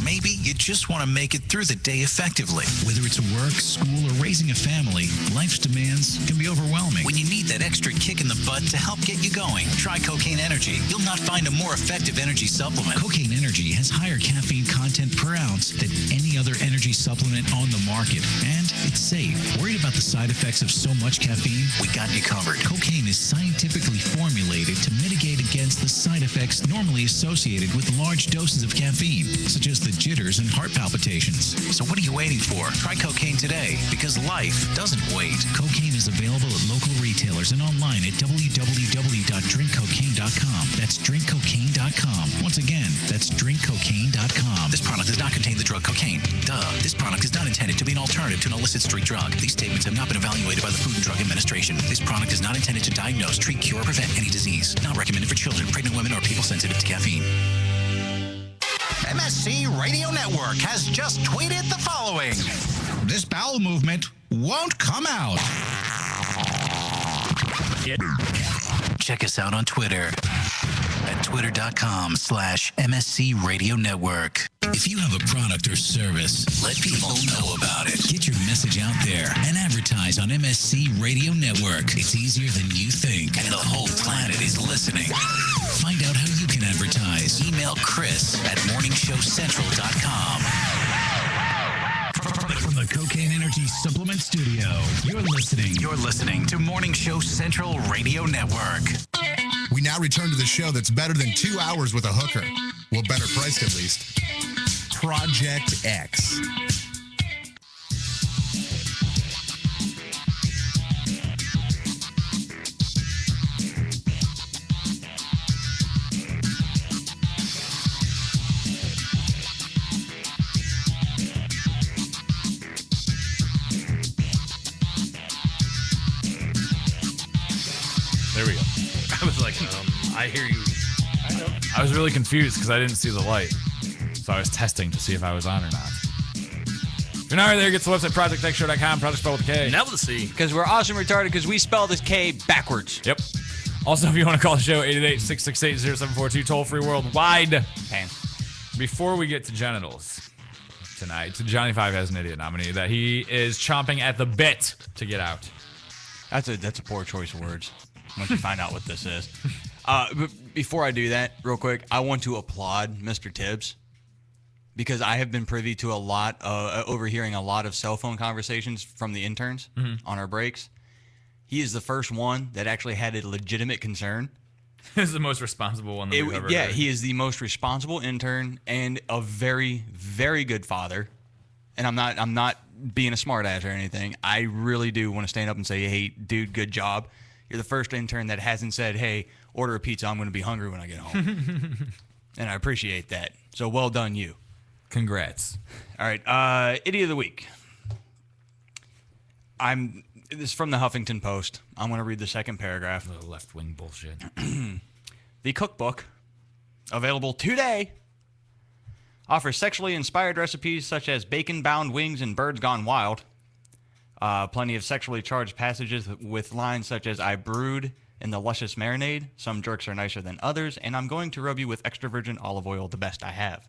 Maybe you just want to make it through the day effectively. Whether it's work, school, or raising a family, life's demands can be overwhelming. When you need that extra kick in the butt to help get you going, try Cocaine Energy. You'll not find a more effective energy supplement. Cocaine Energy has higher caffeine content per ounce than any any other energy supplement on the market. And it's safe. Worried about the side effects of so much caffeine? We got you covered. Cocaine is scientifically formulated to mitigate against the side effects normally associated with large doses of caffeine, such as the jitters and heart palpitations. So what are you waiting for? Try cocaine today, because life doesn't wait. Cocaine is available at local retailers and online at www.drinkcocaine.com. That's drinkcocaine.com. Once again, that's drinkcocaine.com. This product does not contain the drug cocaine. Duh. This product is not intended to be an alternative to an illicit street drug. These statements have not been evaluated by the Food and Drug Administration. This product is not intended to diagnose, treat, cure, or prevent any disease. Not recommended for children, pregnant women, or people sensitive to caffeine. MSC Radio Network has just tweeted the following. This bowel movement won't come out. Check us out on Twitter at twitter.com/MSC Radio Network. If you have a product or service, let people know about it. Get your message out there and advertise on MSC Radio Network. It's easier than you think, and the whole planet is listening. Find out how you can advertise. Email Chris at morningshowcentral.com. From the Cocaine Energy Supplement Studio, you're listening to Morning Show Central Radio Network. We now return to the show that's better than 2 hours with a hooker. Well, better priced at least. Project X. There we go. I was like, I hear you. I know. I was really confused because I didn't see the light. So I was testing to see if I was on or not. If you're not right there, get to the website, projectxshow.com, project spelled with a K. Now let's see. Because we're awesome retarded because we spell this K backwards. Yep. Also, if you want to call the show, 888-668-0742, toll-free worldwide. Pan. Before we get to genitals tonight, Johnny Five has an idiot nominee that he is chomping at the bit to get out. That's a poor choice of words. Once you find out what this is. But before I do that, real quick, I want to applaud Mr. Tibbs because I have been privy to overhearing a lot of cell phone conversations from the interns on our breaks. He is the first one that actually had a legitimate concern. This is the most responsible one that we've ever heard. He is the most responsible intern and a very, very good father. And I'm not being a smartass or anything. I really do want to stand up and say, hey, dude, good job. You're the first intern that hasn't said, hey, order a pizza. I'm going to be hungry when I get home. And I appreciate that. So well done, you. Congrats. All right. Idiot of the week. This is from the Huffington Post. I'm going to read the second paragraph. A little left-wing bullshit. The cookbook, available today, offers sexually inspired recipes such as bacon-bound wings and birds gone wild. Plenty of sexually charged passages with lines such as, I brewed in the luscious marinade, some jerks are nicer than others, and I'm going to rub you with extra virgin olive oil, the best I have.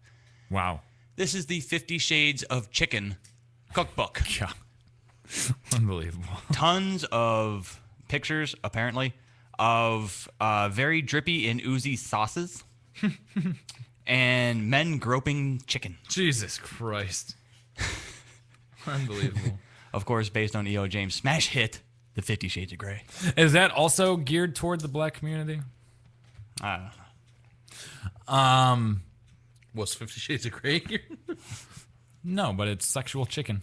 Wow. This is the 50 Shades of Chicken cookbook. Yeah. Unbelievable. Tons of pictures, apparently, of very drippy and oozy sauces and men groping chicken. Jesus Christ. Unbelievable. Of course, based on E.O. James' smash hit, The 50 Shades of Grey. Is that also geared toward the black community? I don't know. Was 50 Shades of Grey here? No, but it's sexual chicken.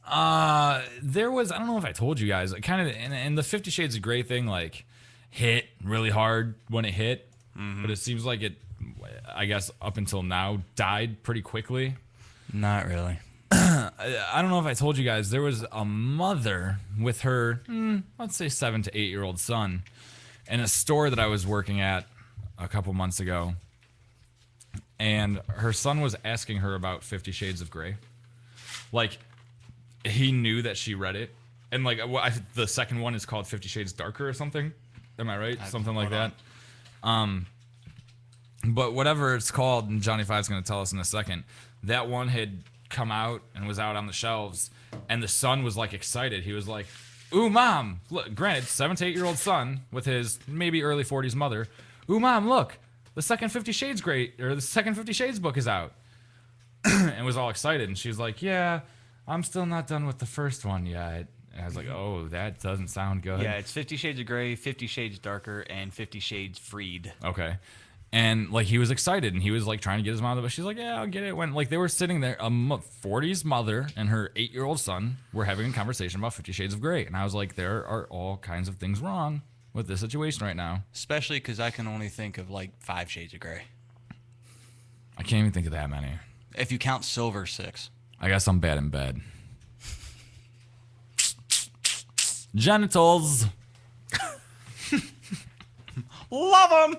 There was, I don't know if I told you guys, kind of, and the 50 Shades of Grey thing, like, hit really hard when it hit, but it seems like it, I guess, up until now, died pretty quickly. Not really. I don't know if I told you guys, there was a mother with her, let's say 7 to 8 year old son in a store that I was working at a couple months ago. And her son was asking her about 50 Shades of Grey. Like, he knew that she read it. And, like, the second one is called 50 Shades Darker or something. Am I right? Something like that. But whatever it's called, and Johnny Five's going to tell us in a second, that one had come out and was out on the shelves, and the son was like excited. He was like, ooh, mom, look, granted, 7 to 8 year old son with his maybe early 40s mother, ooh, mom, look, the second 50 Shades book is out. and was all excited. And she was like, yeah, I'm still not done with the first one yet. And I was like, oh, that doesn't sound good. Yeah, it's 50 Shades of Grey, 50 Shades Darker, and 50 Shades Freed. Okay. And, like, he was excited, and he was, like, trying to get his mom, but she's like, yeah, I'll get it. When, like, they were sitting there, a 40s mother and her 8-year-old son were having a conversation about 50 Shades of Grey. And I was like, there are all kinds of things wrong with this situation right now. Especially because I can only think of, like, 5 Shades of Grey. I can't even think of that many. If you count Silver, 6. I guess I'm bad in bed. Genitals. Love them!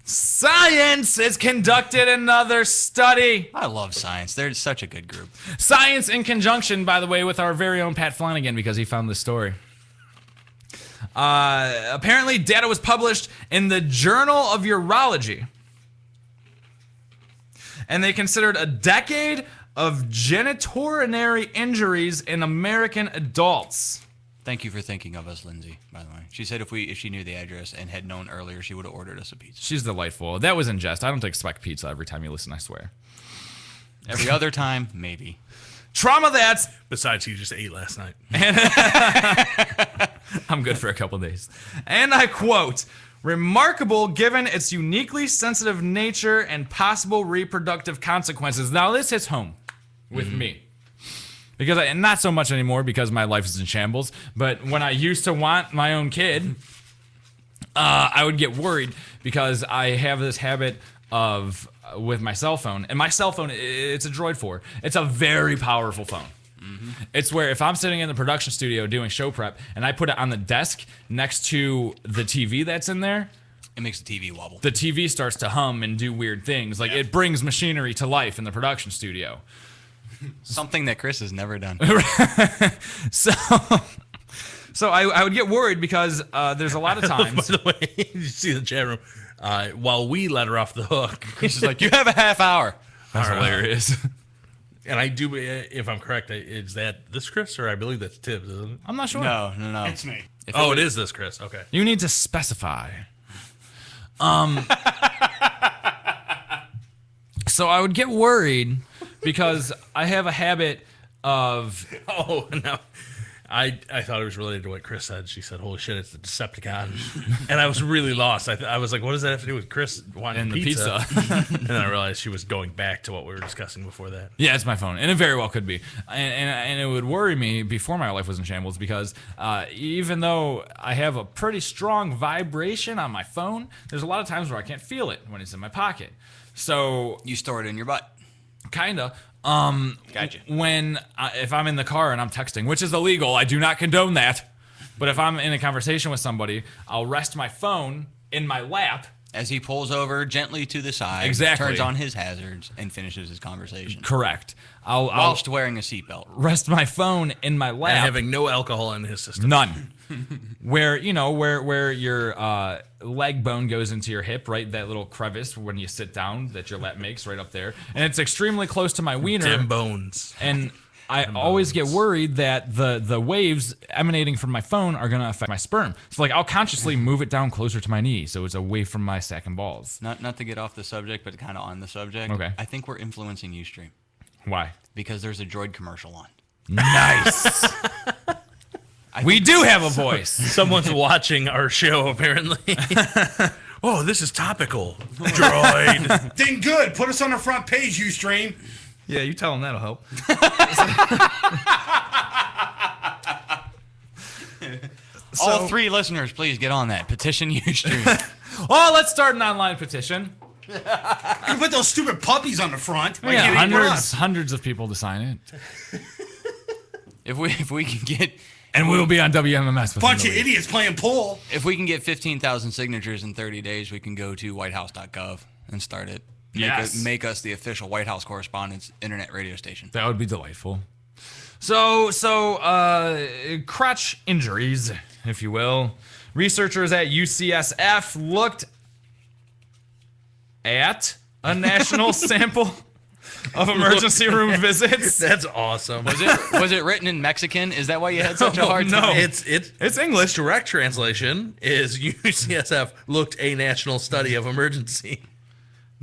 Science has conducted another study. I love science. They're such a good group. Science in conjunction, by the way, with our very own Pat Flanagan, because he found this story. Apparently, data was published in the Journal of Urology. And they considered a decade of genitourinary injuries in American adults. Thank you for thinking of us, Lindsay, by the way. She said if she knew the address and had known earlier, she would have ordered us a pizza. She's delightful. That was in jest. I don't expect pizza every time you listen, I swear. Every other time, maybe. Trauma that's... Besides, you just ate last night. I'm good for a couple days. And I quote, remarkable given its uniquely sensitive nature and possible reproductive consequences. Now, this hits home with me. Because and not so much anymore because my life is in shambles. But when I used to want my own kid, I would get worried because I have this habit of with my cell phone. And my cell phone, it's a Droid 4. It's a very powerful phone. It's where if I'm sitting in the production studio doing show prep and I put it on the desk next to the TV that's in there, it makes the TV wobble. The TV starts to hum and do weird things. Like it brings machinery to life in the production studio. Something that Chris has never done. So I would get worried because there's a lot of times. By the way, you see the chat room. While we let her off the hook, Chris is like, "You have a half hour." That's hilarious. And I do, if I'm correct, is that this Chris or I believe that's Tibbs, isn't it? I'm not sure. No. It's me. It is this Chris. Okay. You need to specify. So I would get worried because I have a habit of... Oh, no. I thought it was related to what Chris said. She said, holy shit, it's the Decepticon. And I was really lost. I was like, what does that have to do with Chris wanting pizza? And then I realized she was going back to what we were discussing before that. Yeah, it's my phone. And it very well could be. And it would worry me before my life was in shambles because even though I have a pretty strong vibration on my phone, there's a lot of times where I can't feel it when it's in my pocket. So... You store it in your butt. Kinda. Gotcha. If I'm in the car and I'm texting, which is illegal, I do not condone that. But if I'm in a conversation with somebody, I'll rest my phone in my lap. As he pulls over gently to the side, exactly. Turns on his hazards, and finishes his conversation. Correct. Whilst wearing a seatbelt. Rest my phone in my lap. And having no alcohol in his system. None. Where your leg bone goes into your hip, right? That little crevice when you sit down that your lap makes right up there. And it's extremely close to my wiener. Dim bones. And I always get worried that the waves emanating from my phone are going to affect my sperm. So like I'll consciously move it down closer to my knee so it's away from my sack and balls. Not to get off the subject, but kind of on the subject. Okay. I think we're influencing Ustream. Why? Because there's a Droid commercial on. Nice. We do have a voice. Someone's watching our show, apparently. Oh, this is topical. Droid. Then good. Put us on the front page, Ustream. Yeah, you tell them that'll help. All 3 listeners, please get on that. Petition Ustream. Oh, let's start an online petition. You can put those stupid puppies on the front. Yeah, hundreds of people to sign it. If we can get... And we'll be on WMMS. Bunch of idiots playing pool. If we can get 15,000 signatures in 30 days, we can go to whitehouse.gov and start it. Make us the official White House Correspondents' internet radio station. That would be delightful. So crotch injuries, if you will. Researchers at UCSF looked at a national sample of emergency room visits. That's awesome. Was it written in Mexican? Is that why you had such a hard time? No, it's English. Direct translation is UCSF looked a national study of emergency.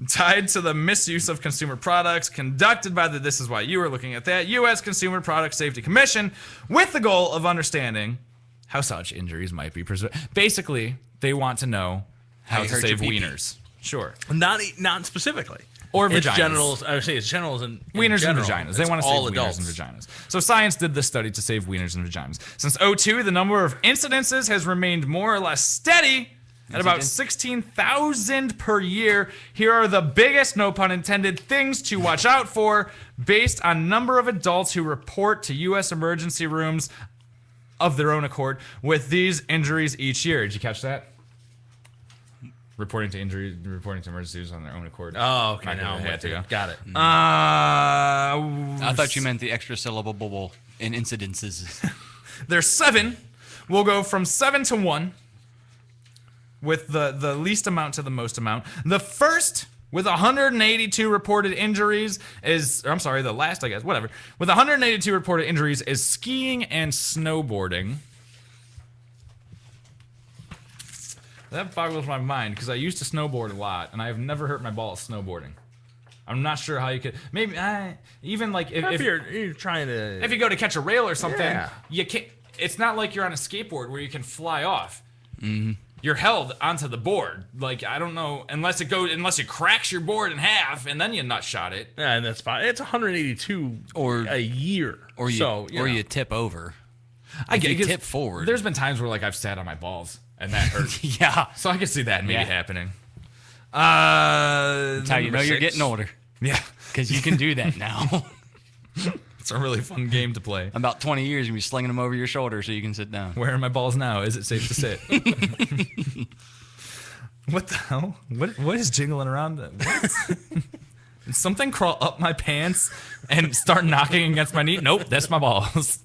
tied to the misuse of consumer products conducted by this is why you were looking at that, U.S. Consumer Product Safety Commission, with the goal of understanding how such injuries might be preserved. Basically, they want to know how to save wieners. Sure. Not specifically. Or it's vaginas. genitals. I would say it's genitals and wieners general. and vaginas. They want to save wieners and vaginas. So science did this study to save wieners and vaginas. Since 2002, the number of incidences has remained more or less steady at about 16,000 per year. Here are the biggest, no pun intended, things to watch out for based on number of adults who report to U.S. emergency rooms of their own accord with these injuries each year. Did you catch that? Reporting to emergencies on their own accord. Oh, okay. Now I got it. I thought you meant the extra syllable in incidences. There's 7. We'll go from 7 to 1 with the least amount to the most amount. The first with 182 reported injuries is, or I'm sorry, the last, I guess, whatever. With 182 reported injuries is skiing and snowboarding. That boggles my mind because I used to snowboard a lot, and I have never hurt my balls snowboarding. I'm not sure how you could. Maybe even like if you're trying to. If you go to catch a rail or something, you can't. It's not like you're on a skateboard where you can fly off. Mm-hmm. You're held onto the board. Like I don't know, unless it cracks your board in half, and then you nut shot it. Yeah, and that's fine. It's 182 or a year, or you tip over. I get you tip forward. There's been times where like I've sat on my balls. And that hurt. Yeah. So I can see that maybe happening. That's how you know you're getting older. Yeah. Because you can do that now. It's a really fun game to play. In about 20 years, you'll be slinging them over your shoulder so you can sit down. Where are my balls now? Is it safe to sit? What the hell? What is jiggling around? What? Did something crawl up my pants and start knocking against my knee? Nope, that's my balls.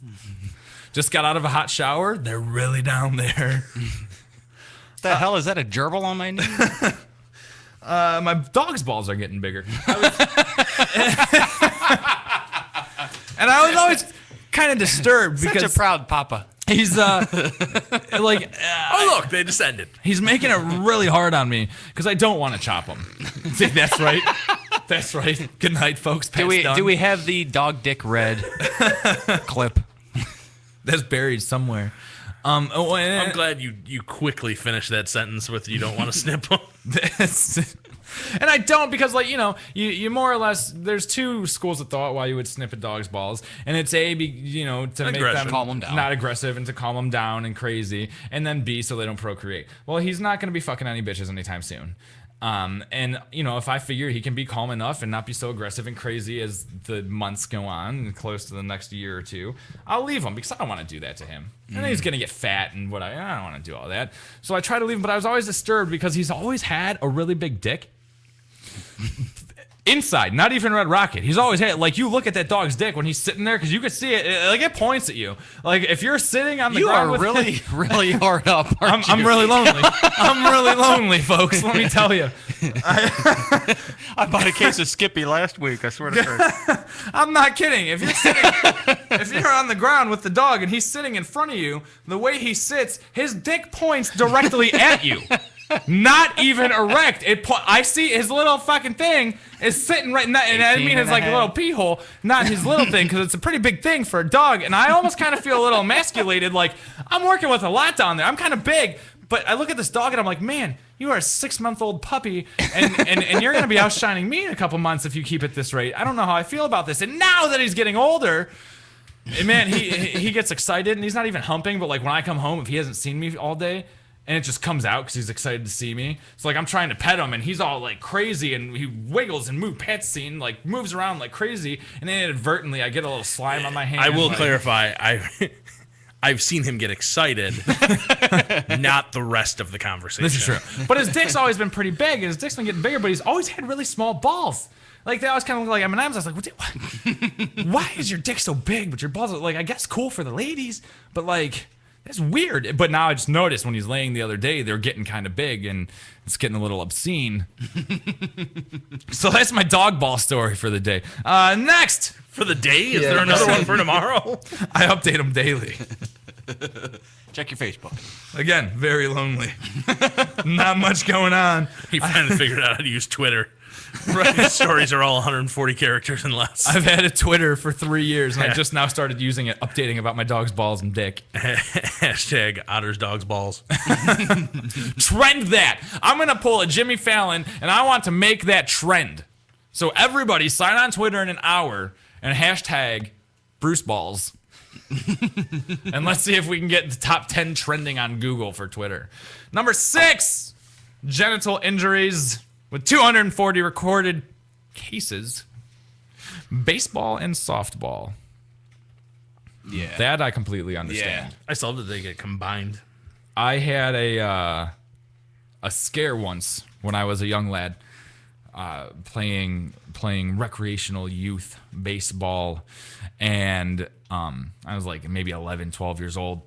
Just got out of a hot shower. They're really down there. The hell is that, a gerbil on my knee? My dog's balls are getting bigger. And I was always kind of disturbed because such a proud papa. He's oh look, they descended. He's making it really hard on me because I don't want to chop him. That's right. That's right. Good night, folks. Do we have the dog dick red clip? That's buried somewhere. I'm glad you quickly finished that sentence with "you don't want to snip them." And I don't because, like, you more or less, there's 2 schools of thought why you would snip a dog's balls, and it's A, to make them calm them down, not aggressive, and to calm them down and crazy, and then B, so they don't procreate. Well, he's not going to be fucking any bitches anytime soon. And if I figure he can be calm enough and not be so aggressive and crazy as the months go on and close to the next year or 2, I'll leave him because I don't want to do that to him. And then he's going to get fat and I don't want to do all that. So I try to leave him, but I was always disturbed because he's always had a really big dick. Inside, not even Red Rocket. He's always had, like, you look at that dog's dick when he's sitting there because you could see it, like, it points at you. Like, if you're sitting on the ground with really, really hard up, aren't I'm really lonely. I'm really lonely, folks, let me tell you. I bought a case of Skippy last week, I swear to God. I'm not kidding. If you're on the ground with the dog and he's sitting in front of you, the way he sits, his dick points directly at you. Not even erect. I see his little fucking thing is sitting right in that, and I mean it's like a little pee hole, not his little thing, because it's a pretty big thing for a dog. And I almost kind of feel a little emasculated, like I'm working with a lot down there. I'm kind of big, but I look at this dog and I'm like, man, you are a 6-month-old puppy, and you're gonna be outshining me in a couple months if you keep at this rate. I don't know how I feel about this. And now that he's getting older, man, he gets excited, and he's not even humping, but like when I come home, if he hasn't seen me all day. And it just comes out because he's excited to see me. So, like, I'm trying to pet him, and he's all, like, crazy, and he wiggles and moves around like crazy, and then inadvertently I get a little slime on my hand. I will clarify, I've seen him get excited, not the rest of the conversation. This is true. But his dick's always been pretty big, and his dick's been getting bigger, but he's always had really small balls. Like, they always kind of look like M&Ms. I was like, what? Why is your dick so big, but your balls are, like, I guess cool for the ladies, but, like... It's weird, but now I just noticed when he's laying the other day, they're getting kind of big, and it's getting a little obscene. So that's my dog ball story for the day. Next! For the day? Is there another one for tomorrow? I update them daily. Check your Facebook. Again, very lonely. Not much going on. He finally figured out how to use Twitter. Right. Stories are all 140 characters and less. I've had a Twitter for 3 years, and I just now started using it, updating about my dog's balls and dick. Hashtag Otter's dog's balls. Trend that. I'm going to pull a Jimmy Fallon, and I want to make that trend. So everybody sign on Twitter in an hour and hashtag Bruce Balls. And let's see if we can get the top 10 trending on Google for Twitter. Number 6, genital injuries with 240 recorded cases. Baseball and softball. Yeah. That I completely understand. I saw that they get combined. I had a scare once when I was a young lad, playing recreational youth baseball, and I was like maybe 11, 12 years old,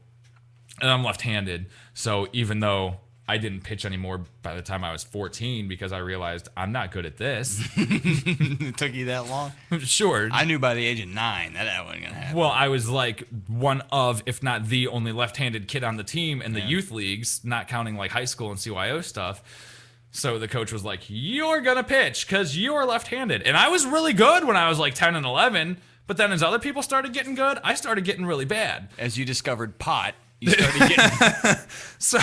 and I'm left-handed. So even though I didn't pitch anymore by the time I was 14 because I realized I'm not good at this. It took you that long? Sure. I knew by the age of 9 that wasn't going to happen. Well, I was like one of, if not the only left-handed kid on the team in the youth leagues, not counting like high school and CYO stuff. So the coach was like, you're going to pitch because you're left-handed. And I was really good when I was like 10 and 11. But then as other people started getting good, I started getting really bad. As you discovered pot, you started getting... So,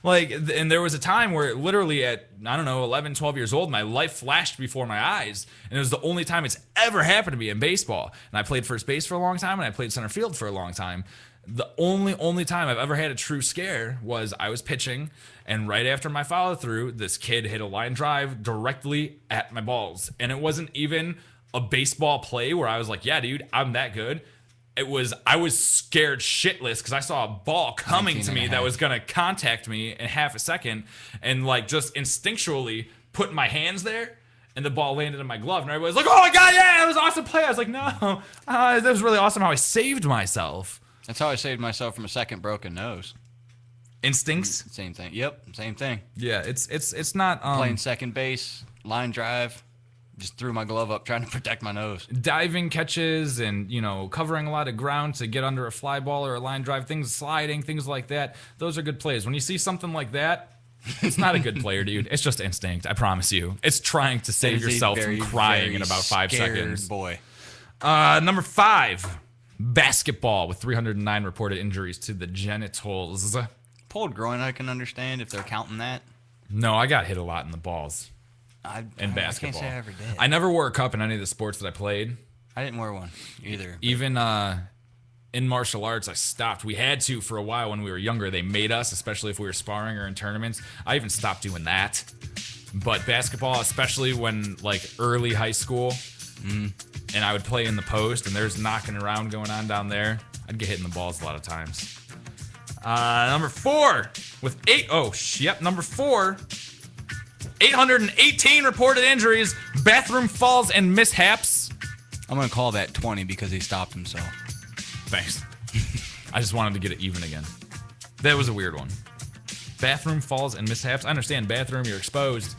like, and there was a time where literally at, I don't know, 11, 12 years old, my life flashed before my eyes. And it was the only time it's ever happened to me in baseball. And I played first base for a long time, and I played center field for a long time. The only time I've ever had a true scare was I was pitching, and right after my follow-through, this kid hit a line drive directly at my balls. And it wasn't even a baseball play where I was like, yeah, dude, I'm that good. I was scared shitless because I saw a ball coming to me that was going to contact me in half a second, and like just instinctually put my hands there, and the ball landed in my glove, and everybody's like, oh my God, yeah, that was an awesome play. I was like, no, that was really awesome how I saved myself. That's how I saved myself from a second broken nose. Instincts? Same thing. Yep, same thing. Yeah, it's not... Playing second base, line drive, just threw my glove up trying to protect my nose. Diving catches and, covering a lot of ground to get under a fly ball or a line drive, sliding, things like that. Those are good plays. When you see something like that, it's not a good player, dude. It's just instinct, I promise you. It's trying to save yourself from crying in about 5 seconds. Boy. Number 5, basketball with 309 reported injuries to the genitals. Pulled groin, I can understand if they're counting that. No, I got hit a lot in the balls. In basketball. I can't say I ever did. I never wore a cup in any of the sports that I played. I didn't wear one either. Even in martial arts, I stopped. We had to for a while when we were younger. They made us, especially if we were sparring or in tournaments. I even stopped doing that. But basketball, especially when like early high school, and I would play in the post, and there's knocking around going on down there, I'd get hit in the balls a lot of times. Number 4 with 818 reported injuries, bathroom falls and mishaps. I'm going to call that 20 because he stopped himself. Thanks. I just wanted to get it even again. That was a weird one. Bathroom falls and mishaps. I understand bathroom, you're exposed.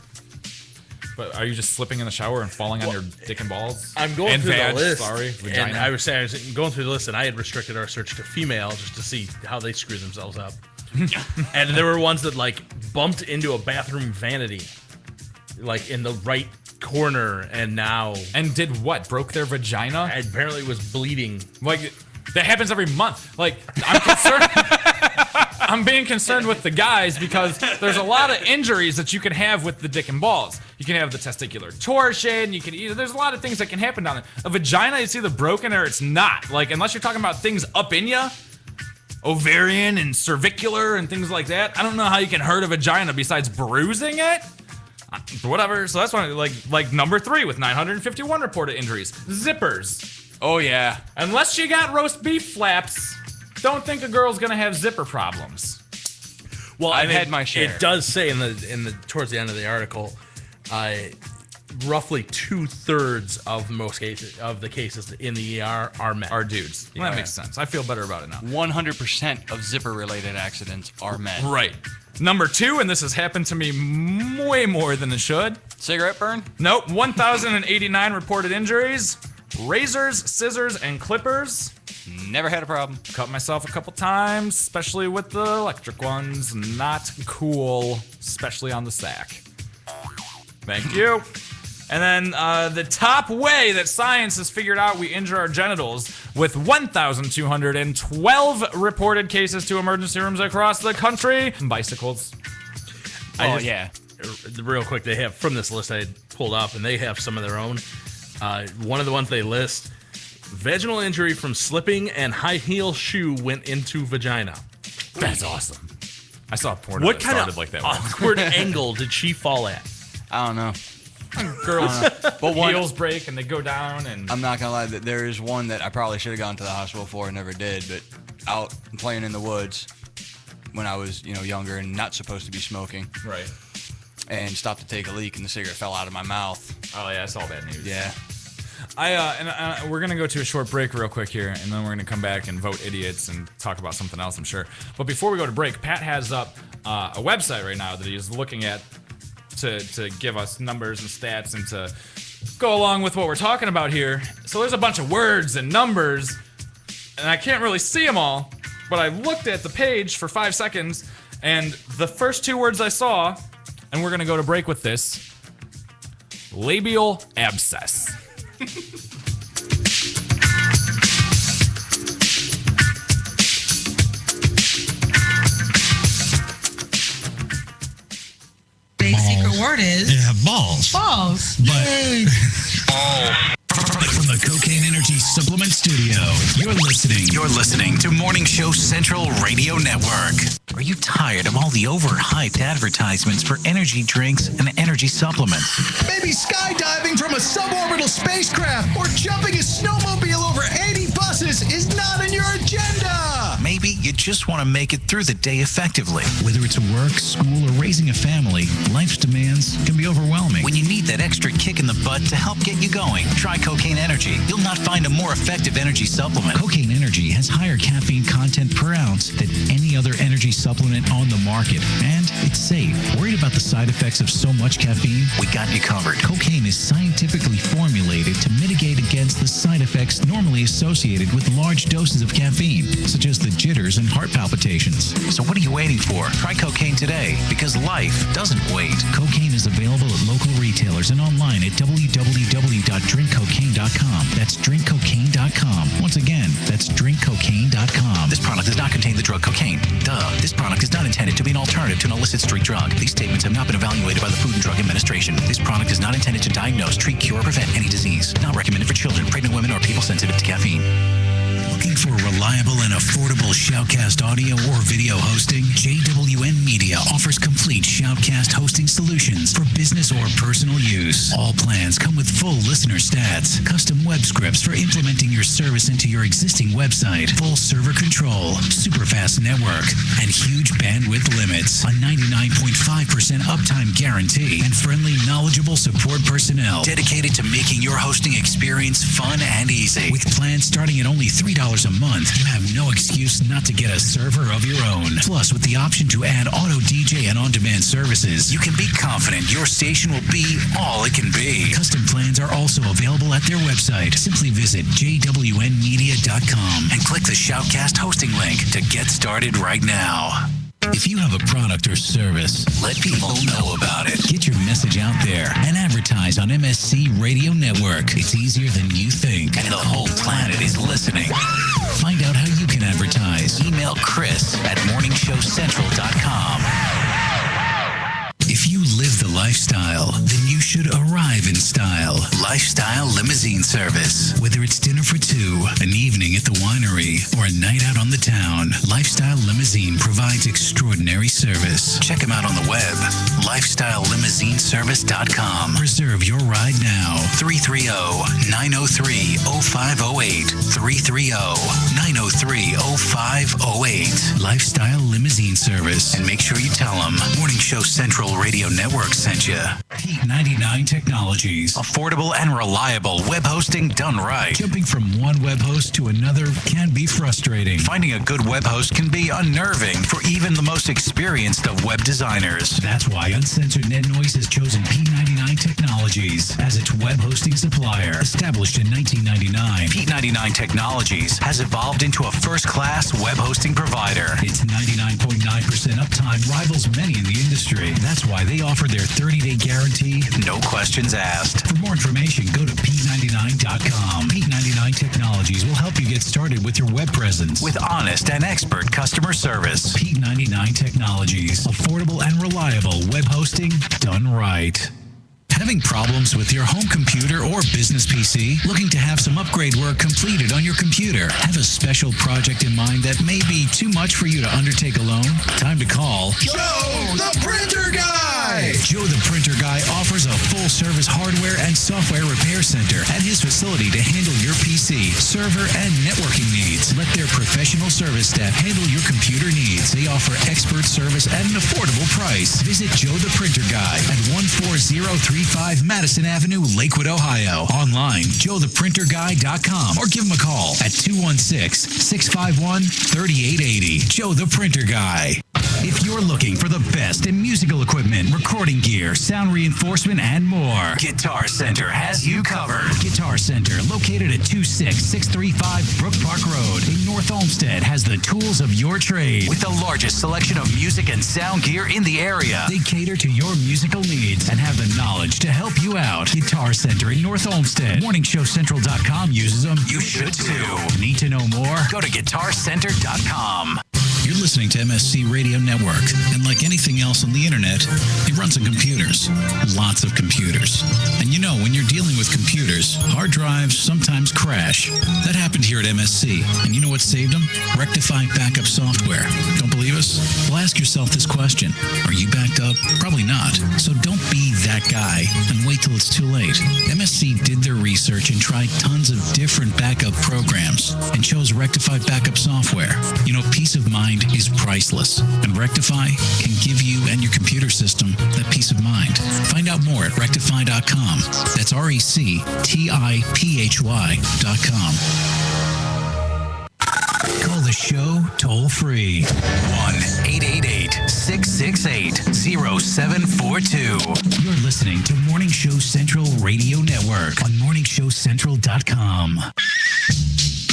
But are you just slipping in the shower and falling on your dick and balls? I'm going through the list. Vagina. And I was going through the list, and I had restricted our search to female just to see how they screw themselves up. And there were ones that like bumped into a bathroom vanity, like in the right corner, and did what? Broke their vagina? And apparently was bleeding. Like that happens every month. Like I'm concerned. I'm being concerned with the guys because there's a lot of injuries that you can have with the dick and balls. You can have the testicular torsion. There's a lot of things that can happen down there. A vagina is either broken or it's not. Like unless you're talking about things up in you, ovarian and cervicular and things like that. I don't know how you can hurt a vagina besides bruising it. Whatever. So that's why like number 3 with 951 reported injuries. Zippers. Oh yeah. Unless you got roast beef flaps, don't think a girl's gonna have zipper problems. Well, I've had my share. It does say in the towards the end of the article, roughly 2/3 of most cases of the cases in the ER are men. Are dudes. Well, that makes sense. I feel better about it now. 100% of zipper-related accidents are men. Right. Number 2, and this has happened to me way more than it should. Cigarette burn? Nope. 1,089 reported injuries. Razors, scissors, and clippers. Never had a problem. Cut myself a couple times, especially with the electric ones. Not cool, especially on the sack. Thank you. And then the top way that science has figured out we injure our genitals, with 1,212 reported cases to emergency rooms across the country. Bicycles. Yeah. Real quick, they have, from this list I pulled up, and they have some of their own. One of the ones they list, vaginal injury from slipping and high heel shoe went into vagina. That's awesome. I saw a porno What that kind started of like that once. awkward angle did she fall at? I don't know. Girls, But one, heels break and they go down, and I'm not gonna lie, that there is one that I probably should have gone to the hospital for and never did. But out playing in the woods when I was, younger and not supposed to be smoking, right. and stopped to take a leak, and the cigarette fell out of my mouth. Oh yeah, that's all bad news. Yeah. We're gonna go to a short break real quick here, and then we're gonna come back and vote idiots and talk about something else, I'm sure. But before we go to break, Pat has up a website right now that he's looking at to give us numbers and stats and to go along with what we're talking about here. So there's a bunch of words and numbers, and I can't really see them all, but I looked at the page for 5 seconds, and the first 2 words I saw, and we're gonna go to break with this: labial abscess. Big secret word is balls. balls. But from the Cocaine Energy Supplement Studio, you're listening to Morning Show Central Radio Network. Are you tired of all the overhyped advertisements for energy drinks and energy supplements? Maybe skydiving from a suborbital spacecraft or jumping a snowmobile over 80 buses is not in your agenda. Maybe you just want to make it through the day effectively. Whether it's work, school, or raising a family, life's demands can be overwhelming. When you need that extra kick in the butt to help get you going, try Cocaine Energy. You'll not find a more effective energy supplement. Cocaine Energy has higher caffeine content per ounce than any other energy supplement on the market, and it's safe. Worried about the side effects of so much caffeine? We got you covered. Cocaine is scientifically formulated to mitigate against the side effects normally associated with large doses of caffeine, such as the jitters and heart palpitations. So what are you waiting for? Try cocaine today, because life doesn't wait. Cocaine is available at local retailers and online at www.drinkcocaine.com. That's drinkcocaine.com. Once again, that's drinkcocaine.com. This product does not contain the drug cocaine. Duh. This product is not intended to be an alternative to an illicit street drug. These statements have not been evaluated by the Food and Drug Administration. This product is not intended to diagnose, treat, cure, or prevent any disease. Not recommended for children, pregnant women, or people sensitive to caffeine. Looking for reliable and affordable Shoutcast audio or video hosting? JWN Media offers complete Shoutcast hosting solutions for business or personal use. All plans come with full listener stats, custom web scripts for implementing your service into your existing website, full server control, super fast network, and huge bandwidth limits, a 99.5% uptime guarantee, and friendly, knowledgeable support personnel dedicated to making your hosting experience fun and easy. With plans starting at only $3 a month, you have no excuse not to get a server of your own. Plus, with the option to add auto DJ and on-demand services, you can be confident your station will be all it can be. Custom plans are also available at their website. Simply visit jwnmedia.com and click the Shoutcast hosting link to get started right now. If you have a product or service, let people know about it. Get your message out there and advertise on Msc Radio Network. It's easier than you think, and the whole planet is listening. Find out how you can advertise. Email Chris at morningshowcentral.com. If you live the lifestyle, then you should arrive in style. Lifestyle Limousine Service. Whether it's dinner for two, an evening at the winery, or a night out on the town, Lifestyle Limousine provides extraordinary service. Check them out on the web, lifestylelimousineservice.com. Reserve your ride now. 330-903-0508. 330-903-0508. Lifestyle Limousine Service. And make sure you tell them Morning Show Central Radio Network sent you. Heat 99 Technologies. Affordable and reliable web hosting done right. Jumping from one web host to another can be frustrating. Finding a good web host can be unnerving for even the most experienced of web designers. That's why Uncensored Net Noise has chosen P99 Technologies has its web hosting supplier. Established in 1999, P99 Technologies has evolved into a first-class web hosting provider. Its 99.9% uptime rivals many in the industry. That's why they offer their 30-day guarantee, no questions asked. For more information, go to P99.com. P99 Technologies will help you get started with your web presence with honest and expert customer service. P99 Technologies. Affordable and reliable web hosting done right. Having problems with your home computer or business PC? Looking to have some upgrade work completed on your computer? Have a special project in mind that may be too much for you to undertake alone? Time to call Joe the Printer Guy! Joe the Printer Guy offers a full-service hardware and software repair center at his facility to handle your PC, server, and networking needs. Let their professional service staff handle your computer needs. They offer expert service at an affordable price. Visit Joe the Printer Guy at 14035 Madison Avenue, Lakewood, Ohio. Online, joetheprinterguy.com, or give him a call at 216-651-3880. Joe the Printer Guy. If you're looking for the best in musical equipment, recording gear, sound reinforcement, and more, Guitar Center has you covered. Guitar Center, located at 26635 Brook Park Road in North Olmsted, has the tools of your trade with the largest selection of music and sound gear in the area. They cater to your musical needs and have the knowledge to help you out. Guitar Center in North Olmsted. MorningShowCentral.com uses them. You should too. Need to know more? Go to GuitarCenter.com. You're listening to MSC Radio Network, and like anything else on the internet, it runs on computers. Lots of computers. And you know, when you're dealing with computers, hard drives sometimes crash. That happened here at MSC, and you know what saved them? Rectify backup software. Don't believe us? Well, ask yourself this question. Are you backed up? Probably not. So don't be that guy and wait till it's too late. MSC did their research and tried tons of different backup programs and chose Rectify backup software. You know, peace of mind is priceless, and Rectify can give you and your computer system that peace of mind. Find out more at rectify.com. That's RECTIPHY.com. Call the show toll free 1-888-668-0742. You're listening to Morning Show Central Radio Network on MorningShowCentral.com.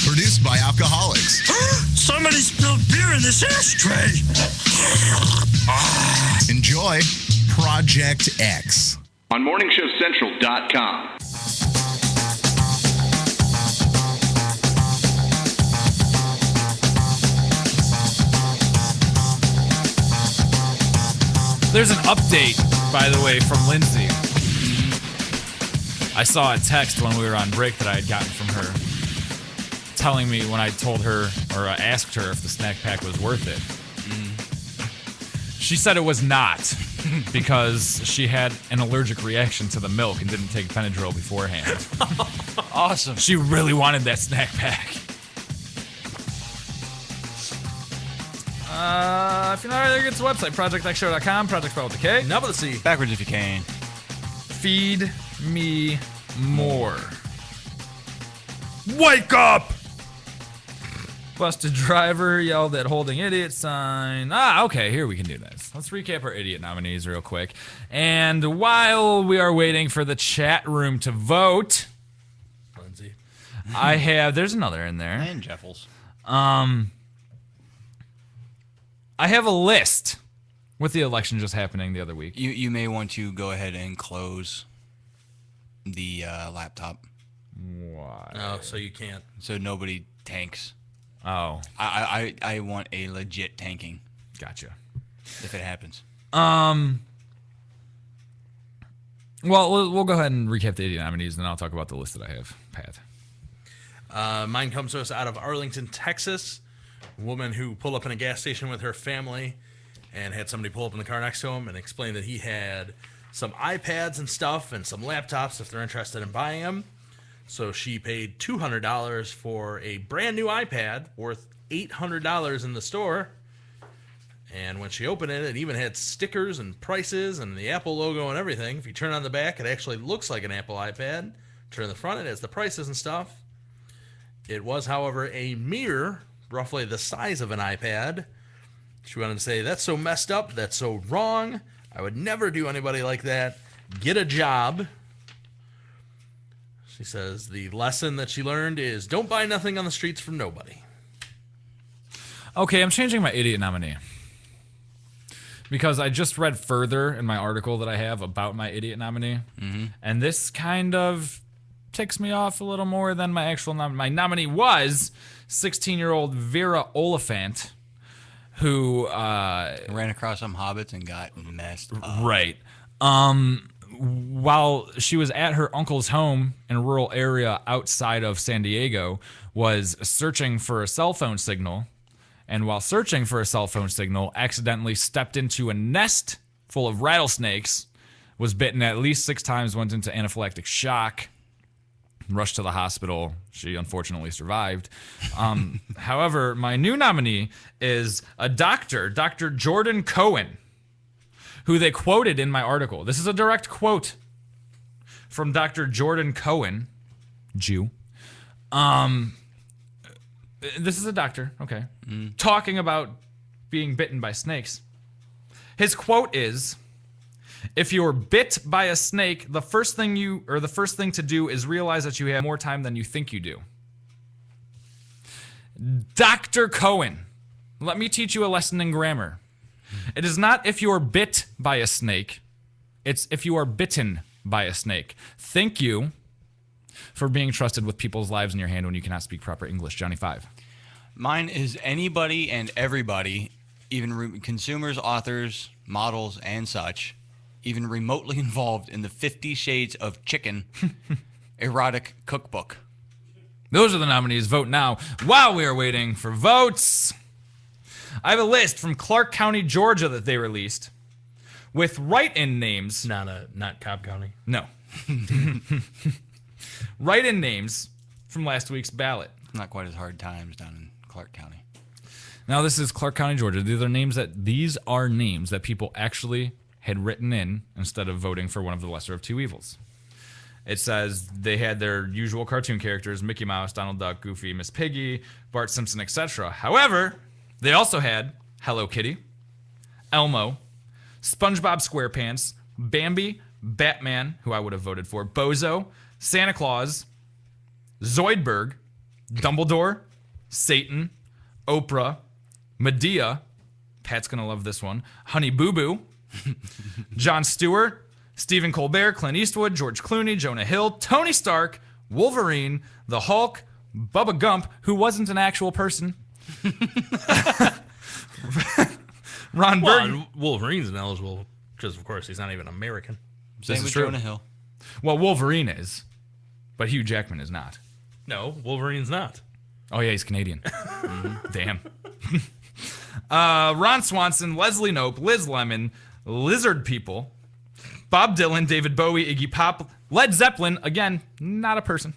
Produced by alcoholics. Somebody spilled beer in this ashtray. Enjoy Project X on MorningShowCentral.com. There's an update, by the way, from Lindsay. I saw a text when we were on break that I had gotten from her, telling me when I told her or asked her if the snack pack was worth it. She said it was not because she had an allergic reaction to the milk and didn't take Benadryl beforehand. Awesome. She really wanted that snack pack. If you're not already, get to the website, projectxshow.com, project spelled with a K. Now with a C. Backwards if you can. Feed me more. Wake up! Busted driver yelled at holding idiot sign. Okay, here we can do this. Let's recap our idiot nominees real quick. And while we are waiting for the chat room to vote, Lindsay. there's another in there. And Jeffels. I have a list with the election just happening the other week. You may want to go ahead and close the laptop. Why? Oh, so you can't. So nobody tanks. Oh. I want a legit tanking. Gotcha. If it happens. Well, we'll go ahead and recap the idiot nominees, and then I'll talk about the list that I have. Pat. Mine comes to us out of Arlington, Texas. A woman who pulled up in a gas station with her family and had somebody pull up in the car next to him and explain that he had some iPads and stuff and some laptops if they're interested in buying them. So she paid $200 for a brand new iPad worth $800 in the store. And when she opened it, it even had stickers and prices and the Apple logo and everything. If you turn on the back, it actually looks like an Apple iPad. Turn on the front, it has the prices and stuff. It was, however, a mere roughly the size of an iPad. She wanted to say, that's so messed up, that's so wrong. I would never do anybody like that. get a job. She says the lesson that she learned is don't buy nothing on the streets from nobody. Okay, I'm changing my idiot nominee. Because I just read further in my article that I have about my idiot nominee. Mm-hmm. And this kind of ticks me off a little more than my actual nominee. My nominee was 16-year-old Vera Oliphant, who ran across some hobbits and got messed up. Right. While she was at her uncle's home in a rural area outside of San Diego, was searching for a cell phone signal. And while searching for a cell phone signal, accidentally stepped into a nest full of rattlesnakes, was bitten at least 6 times, went into anaphylactic shock, rushed to the hospital. She unfortunately survived. However, my new nominee is a doctor, Dr. Jordan Cohen, who they quoted in my article. This is a direct quote from Dr. Jordan Cohen, Jew. This is a doctor, okay, talking about being bitten by snakes. His quote is, "If you're bit by a snake, the first thing to do is realize that you have more time than you think you do." Dr. Cohen, let me teach you a lesson in grammar. It is not if you are bit by a snake, it's if you are bitten by a snake. Thank you for being trusted with people's lives in your hand when you cannot speak proper English. Johnny 5. Mine is anybody and everybody, even consumers, authors, models, and such, even remotely involved in the 50 Shades of Chicken erotic cookbook. Those are the nominees. Vote now while we are waiting for votes. I have a list from Clark County, Georgia that they released with write-in names. Not Cobb County. No. Write-in names from last week's ballot. Not quite as hard times down in Clark County. Now this is Clark County, Georgia. These are names that people actually had written in instead of voting for one of the lesser of two evils. It says they had their usual cartoon characters: Mickey Mouse, Donald Duck, Goofy, Miss Piggy, Bart Simpson, etc. However, they also had Hello Kitty, Elmo, SpongeBob SquarePants, Bambi, Batman, who I would have voted for, Bozo, Santa Claus, Zoidberg, Dumbledore, Satan, Oprah, Medea, Pat's gonna love this one, Honey Boo Boo, Jon Stewart, Stephen Colbert, Clint Eastwood, George Clooney, Jonah Hill, Tony Stark, Wolverine, the Hulk, Bubba Gump, who wasn't an actual person, Ron Burgundy. Wolverine's ineligible because, of course, he's not even American. Same with Jonah Hill. Well, Wolverine is, but Hugh Jackman is not. No, Wolverine's not. Oh, yeah, he's Canadian. Damn. Ron Swanson, Leslie Knope, Liz Lemon, Lizard People, Bob Dylan, David Bowie, Iggy Pop, Led Zeppelin, again, not a person.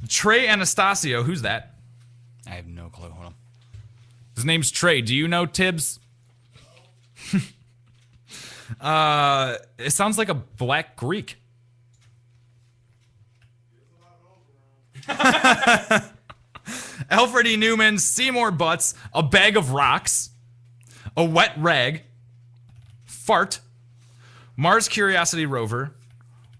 Trey Anastasio, who's that? I have no clue. Hold on. His name's Trey. Do you know Tibbs? It sounds like a black Greek. Alfred E. Newman, Seymour Butts, A Bag of Rocks, A Wet Rag, Fart, Mars Curiosity Rover,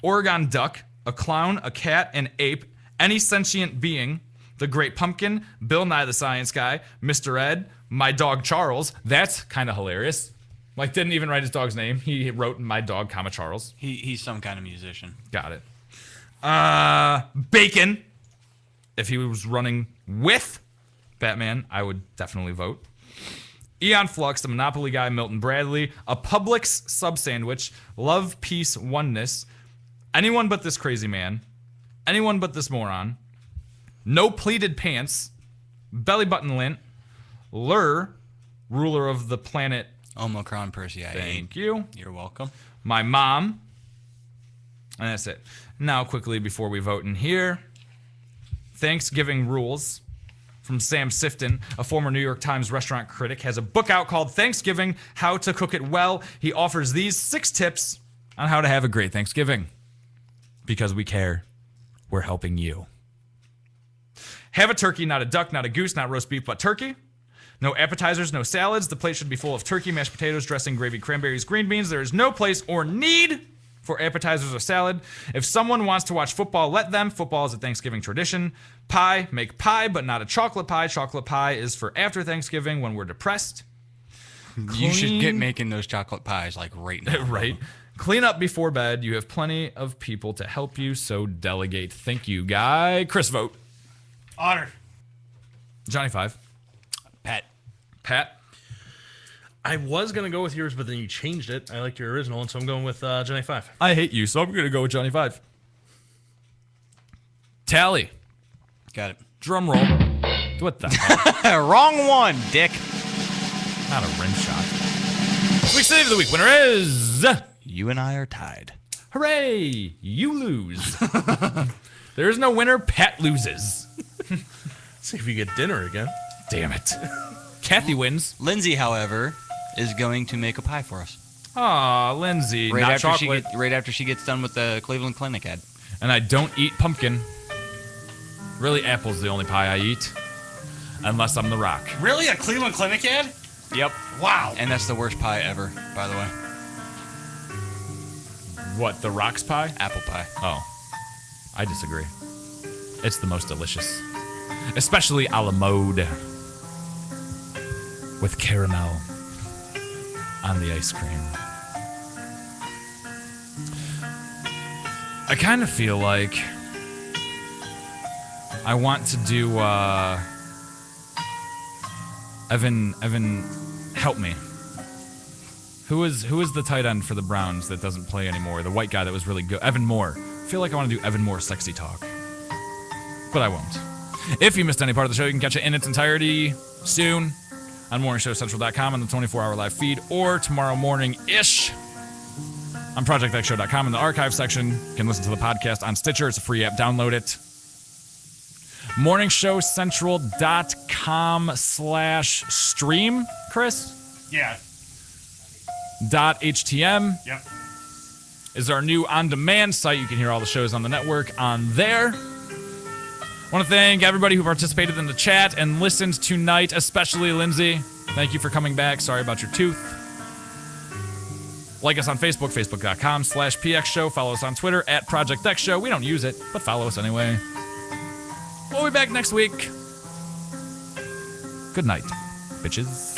Oregon Duck, A Clown, A Cat, an Ape, Any Sentient Being, The Great Pumpkin, Bill Nye the Science Guy, Mr. Ed, My Dog Charles. That's kind of hilarious. Like, didn't even write his dog's name. He wrote My Dog, comma, Charles. He's some kind of musician. Got it. Bacon. If he was running with Batman, I would definitely vote. Eon Flux, The Monopoly Guy, Milton Bradley, A Publix Sub Sandwich, Love, Peace, Oneness, Anyone But This Crazy Man, Anyone But This Moron, No Pleated Pants, Belly Button Lint, Lur, Ruler of the Planet Omicron Persei. Thank you. You're welcome. My Mom. And that's it. Now, quickly, before we vote in here, Thanksgiving Rules from Sam Sifton, a former New York Times restaurant critic, has a book out called Thanksgiving, How to Cook It Well. He offers these 6 tips on how to have a great Thanksgiving. Because we care. We're helping you. Have a turkey, not a duck, not a goose, not roast beef, but turkey. No appetizers, no salads. The plate should be full of turkey, mashed potatoes, dressing, gravy, cranberries, green beans. There is no place or need for appetizers or salad. If someone wants to watch football, let them. Football is a Thanksgiving tradition. Pie, make pie, but not a chocolate pie. Chocolate pie is for after Thanksgiving when we're depressed. You should get making those chocolate pies like right now. Right. Clean up before bed. You have plenty of people to help you, so delegate. Thank you, Guy. Chris, vote. Otter. Johnny, 5. Pat. I was going to go with yours, but then you changed it. I liked your original one, so I'm going with Johnny 5. I hate you, so I'm going to go with Johnny 5. Tally. Got it. Drum roll. What the hell? Wrong one, dick. Not a rim shot. This week's Save of the Week winner is... You and I are tied. Hooray! You lose. There is no winner. Pat loses. See if you get dinner again. Damn it. Kathy wins. Lindsay, however, is going to make a pie for us. Aw, Lindsay. Right not after chocolate. right after she gets done with the Cleveland Clinic ad. And I don't eat pumpkin. Really, apple's the only pie I eat. Unless I'm The Rock. Really? A Cleveland Clinic ad? Yep. Wow. And that's the worst pie ever, by the way. What, The Rock's pie? Apple pie. Oh. I disagree. It's the most delicious. Especially a la mode. With caramel on the ice cream. I kind of feel like I want to do Evan, help me. Who is the tight end for the Browns that doesn't play anymore? The white guy that was really good. Evan Moore. I feel like I want to do Evan Moore sexy talk. But I won't. If you missed any part of the show, you can catch it in its entirety soon on morningshowcentral.com on the 24-hour live feed, or tomorrow morning-ish on projectxshow.com in the archive section. You can listen to the podcast on Stitcher. It's a free app. Download it. morningshowcentral.com/stream, Chris? Yeah. .htm. Yep. Is our new on-demand site. You can hear all the shows on the network on there. Want to thank everybody who participated in the chat and listened tonight, especially Lindsay. Thank you for coming back. Sorry about your tooth. Like us on Facebook, facebook.com/PXShow. Follow us on Twitter @Projekt X Show. We don't use it, but follow us anyway. We'll be back next week. Good night, bitches.